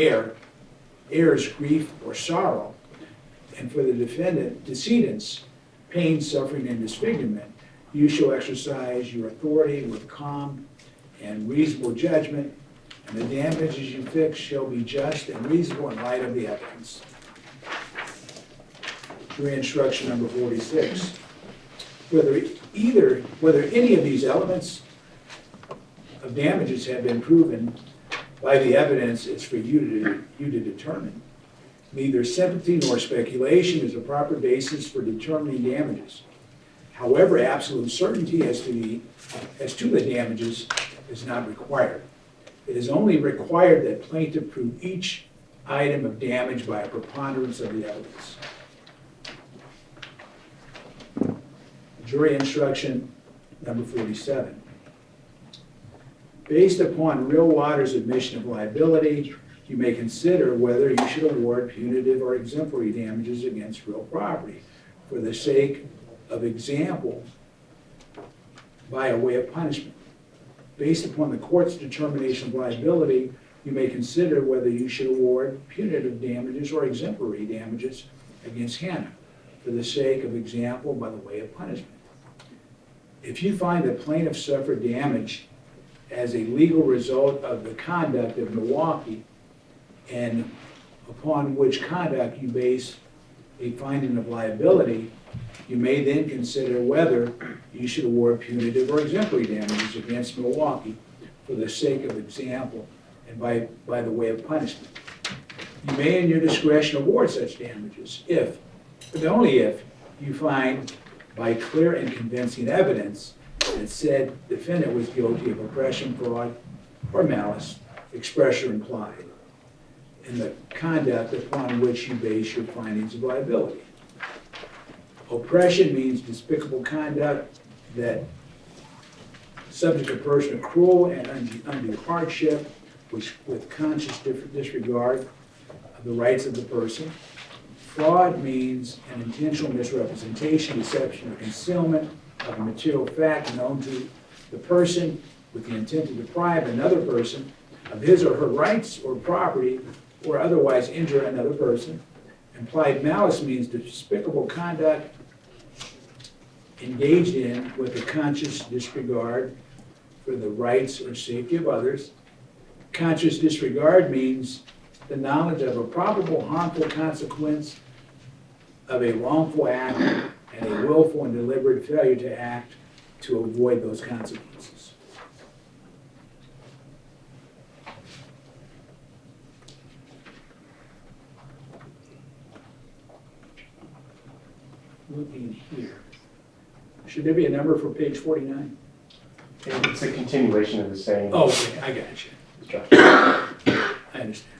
heir's grief or sorrow, and for the decedent's pain, suffering, and disfigurement, you shall exercise your authority with calm and reasonable judgment, and the damages you fix shall be just and reasonable in light of the evidence. Jury instruction number 46. Whether any of these elements of damages have been proven by the evidence, it's for you to determine. Neither sympathy nor speculation is a proper basis for determining damages. However, absolute certainty as to the damages is not required. It is only required that plaintiff prove each item of damage by a preponderance of the evidence. Jury instruction number 47. Based upon Real Water's admission of liability, you may consider whether you should award punitive or exemplary damages against real property for the sake of example by a way of punishment. Based upon the court's determination of liability, you may consider whether you should award punitive damages or exemplary damages against Hanna for the sake of example by the way of punishment. If you find that plaintiff suffered damage as a legal result of the conduct of Milwaukee, and upon which conduct you base a finding of liability, you may then consider whether you should award punitive or exemplary damages against Milwaukee for the sake of example and by the way of punishment. You may in your discretion award such damages if, but only if, you find by clear and convincing evidence that said defendant was guilty of oppression, fraud, or malice, express or implied, in the conduct upon which you base your findings of liability. Oppression means despicable conduct that subject a person to cruel and undue hardship, which with conscious disregard of the rights of the person. Fraud means an intentional misrepresentation, deception, or concealment of a material fact known to the person with the intent to deprive another person of his or her rights or property or otherwise injure another person. Implied malice means despicable conduct engaged in with a conscious disregard for the rights or safety of others. Conscious disregard means the knowledge of a probable harmful consequence of a wrongful act and a willful and deliberate failure to act to avoid those consequences. Looking here. Should there be a number for page 49? It's a continuation of the same. Oh, okay, I got you. Structure. I understand.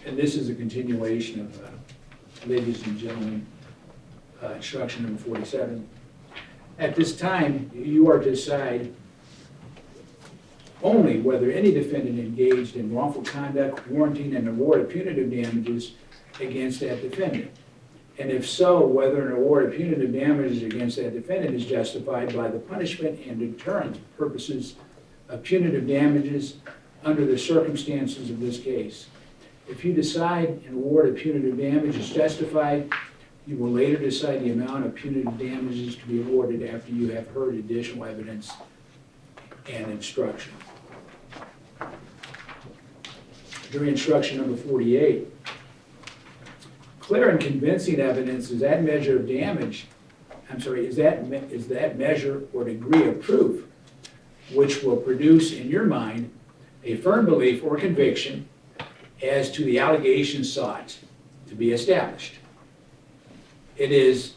And this is a continuation of, ladies and gentlemen, instruction number 47. At this time, you are to decide only whether any defendant engaged in wrongful conduct warranting an award of punitive damages against that defendant. And if so, whether an award of punitive damages against that defendant is justified by the punishment and deterrent purposes of punitive damages under the circumstances of this case. If you decide an award of punitive damage is justified, you will later decide the amount of punitive damages to be awarded after you have heard additional evidence and instruction. Jury instruction number 48. Clear and convincing evidence is that measure of damage is that measure or degree of proof which will produce in your mind a firm belief or conviction as to the allegations sought to be established. It is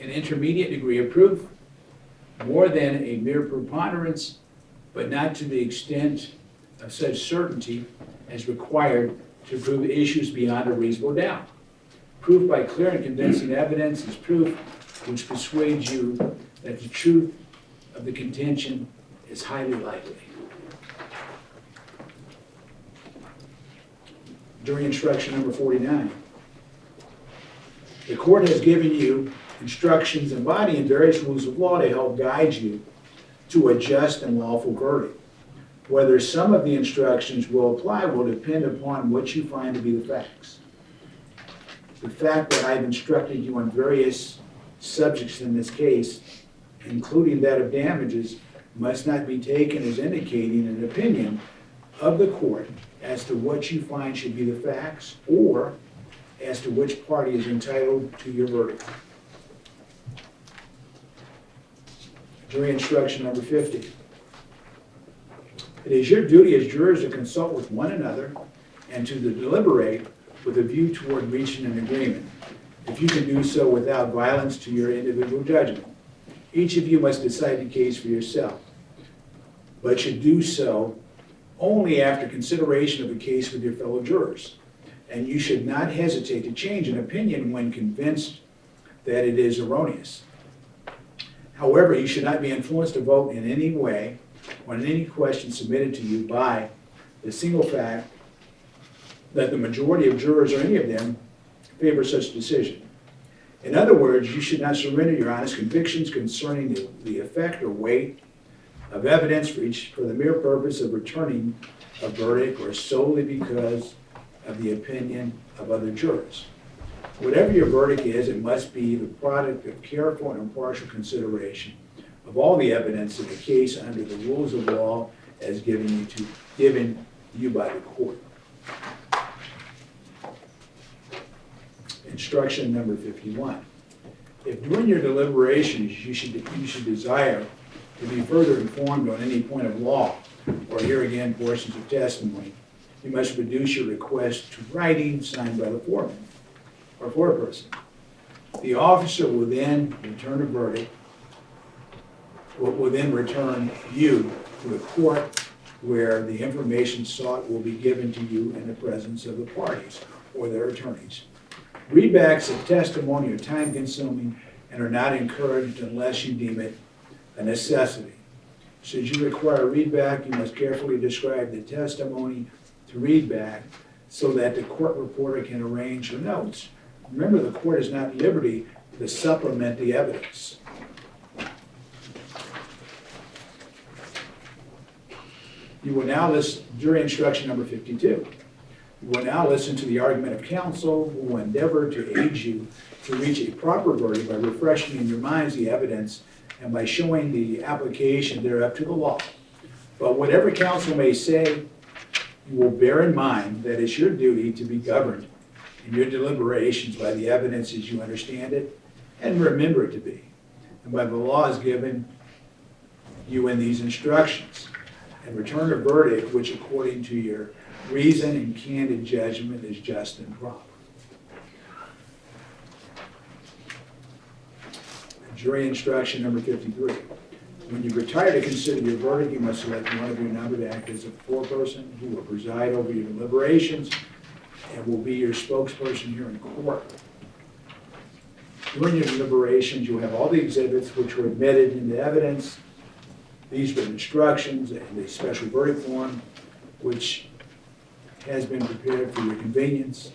an intermediate degree of proof, more than a mere preponderance, but not to the extent of such certainty as required to prove issues beyond a reasonable doubt. Proof by clear and convincing evidence is proof which persuades you that the truth of the contention is highly likely. Jury instruction number 49. The court has given you instructions embodying various rules of law to help guide you to a just and lawful verdict. Whether some of the instructions will apply will depend upon what you find to be the facts. The fact that I've instructed you on various subjects in this case, including that of damages, must not be taken as indicating an opinion of the court as to what you find should be the facts or as to which party is entitled to your verdict. Jury instruction number 50. It is your duty as jurors to consult with one another and to deliberate with a view toward reaching an agreement, if you can do so without violence to your individual judgment. Each of you must decide the case for yourself, but should do so only after consideration of the case with your fellow jurors. And you should not hesitate to change an opinion when convinced that it is erroneous. However, you should not be influenced to vote in any way on any question submitted to you by the single fact that the majority of jurors or any of them favor such decision. In other words, you should not surrender your honest convictions concerning the effect or weight of evidence for the mere purpose of returning a verdict or solely because of the opinion of other jurors. Whatever your verdict is, it must be the product of careful and impartial consideration of all the evidence in the case under the rules of law as given you by the court. Instruction number 51. If during your deliberations you should desire to be further informed on any point of law or hear again portions of testimony, you must reduce your request to writing signed by the foreman or foreperson. The officer will then return a verdict, will then return you to the court where the information sought will be given to you in the presence of the parties or their attorneys. Readbacks of testimony are time-consuming and are not encouraged unless you deem it a necessity. Should you require a readback, you must carefully describe the testimony to read back so that the court reporter can arrange her notes. Remember, the court is not at liberty to supplement the evidence. You will now listen, jury instruction number 52. You will now listen to the argument of counsel who will endeavor to aid you to reach a proper verdict by refreshing in your minds the evidence and by showing the application thereof to the law. But whatever counsel may say, you will bear in mind that it's your duty to be governed in your deliberations by the evidence as you understand it and remember it to be, and by the laws given you in these instructions, and return a verdict which according to your reason and candid judgment is just and proper. Jury instruction number 53. When you retire to consider your verdict, you must select one of your number to act as a foreperson who will preside over your deliberations and will be your spokesperson here in court. During your deliberations, you will have all the exhibits which were admitted into evidence. These were instructions and a special verdict form which has been prepared for your convenience.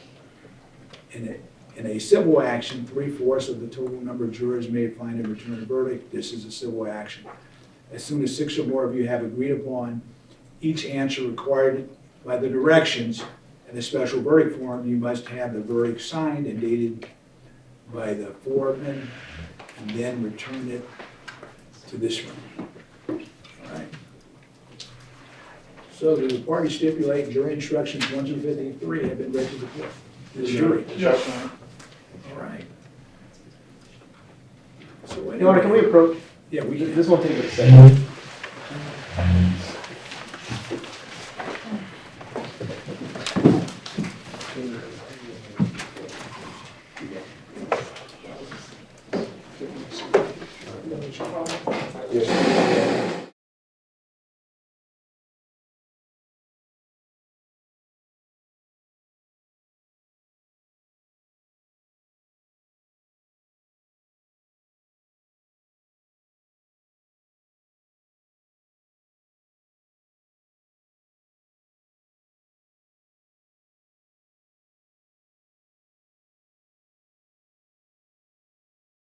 In a civil action, 3/4 of the total number of jurors may find and return a verdict. This is a civil action. As soon as 6 or more of you have agreed upon each answer required by the directions in the special verdict form, you must have the verdict signed and dated by the foreman and then return it to this room. All right. So do the parties stipulate jury instructions 1 through 53 have been read to the court? The jury. Yes, Your Honor. All right. So So Your Honor, can we approach? Yeah, we can. This won't take but a second.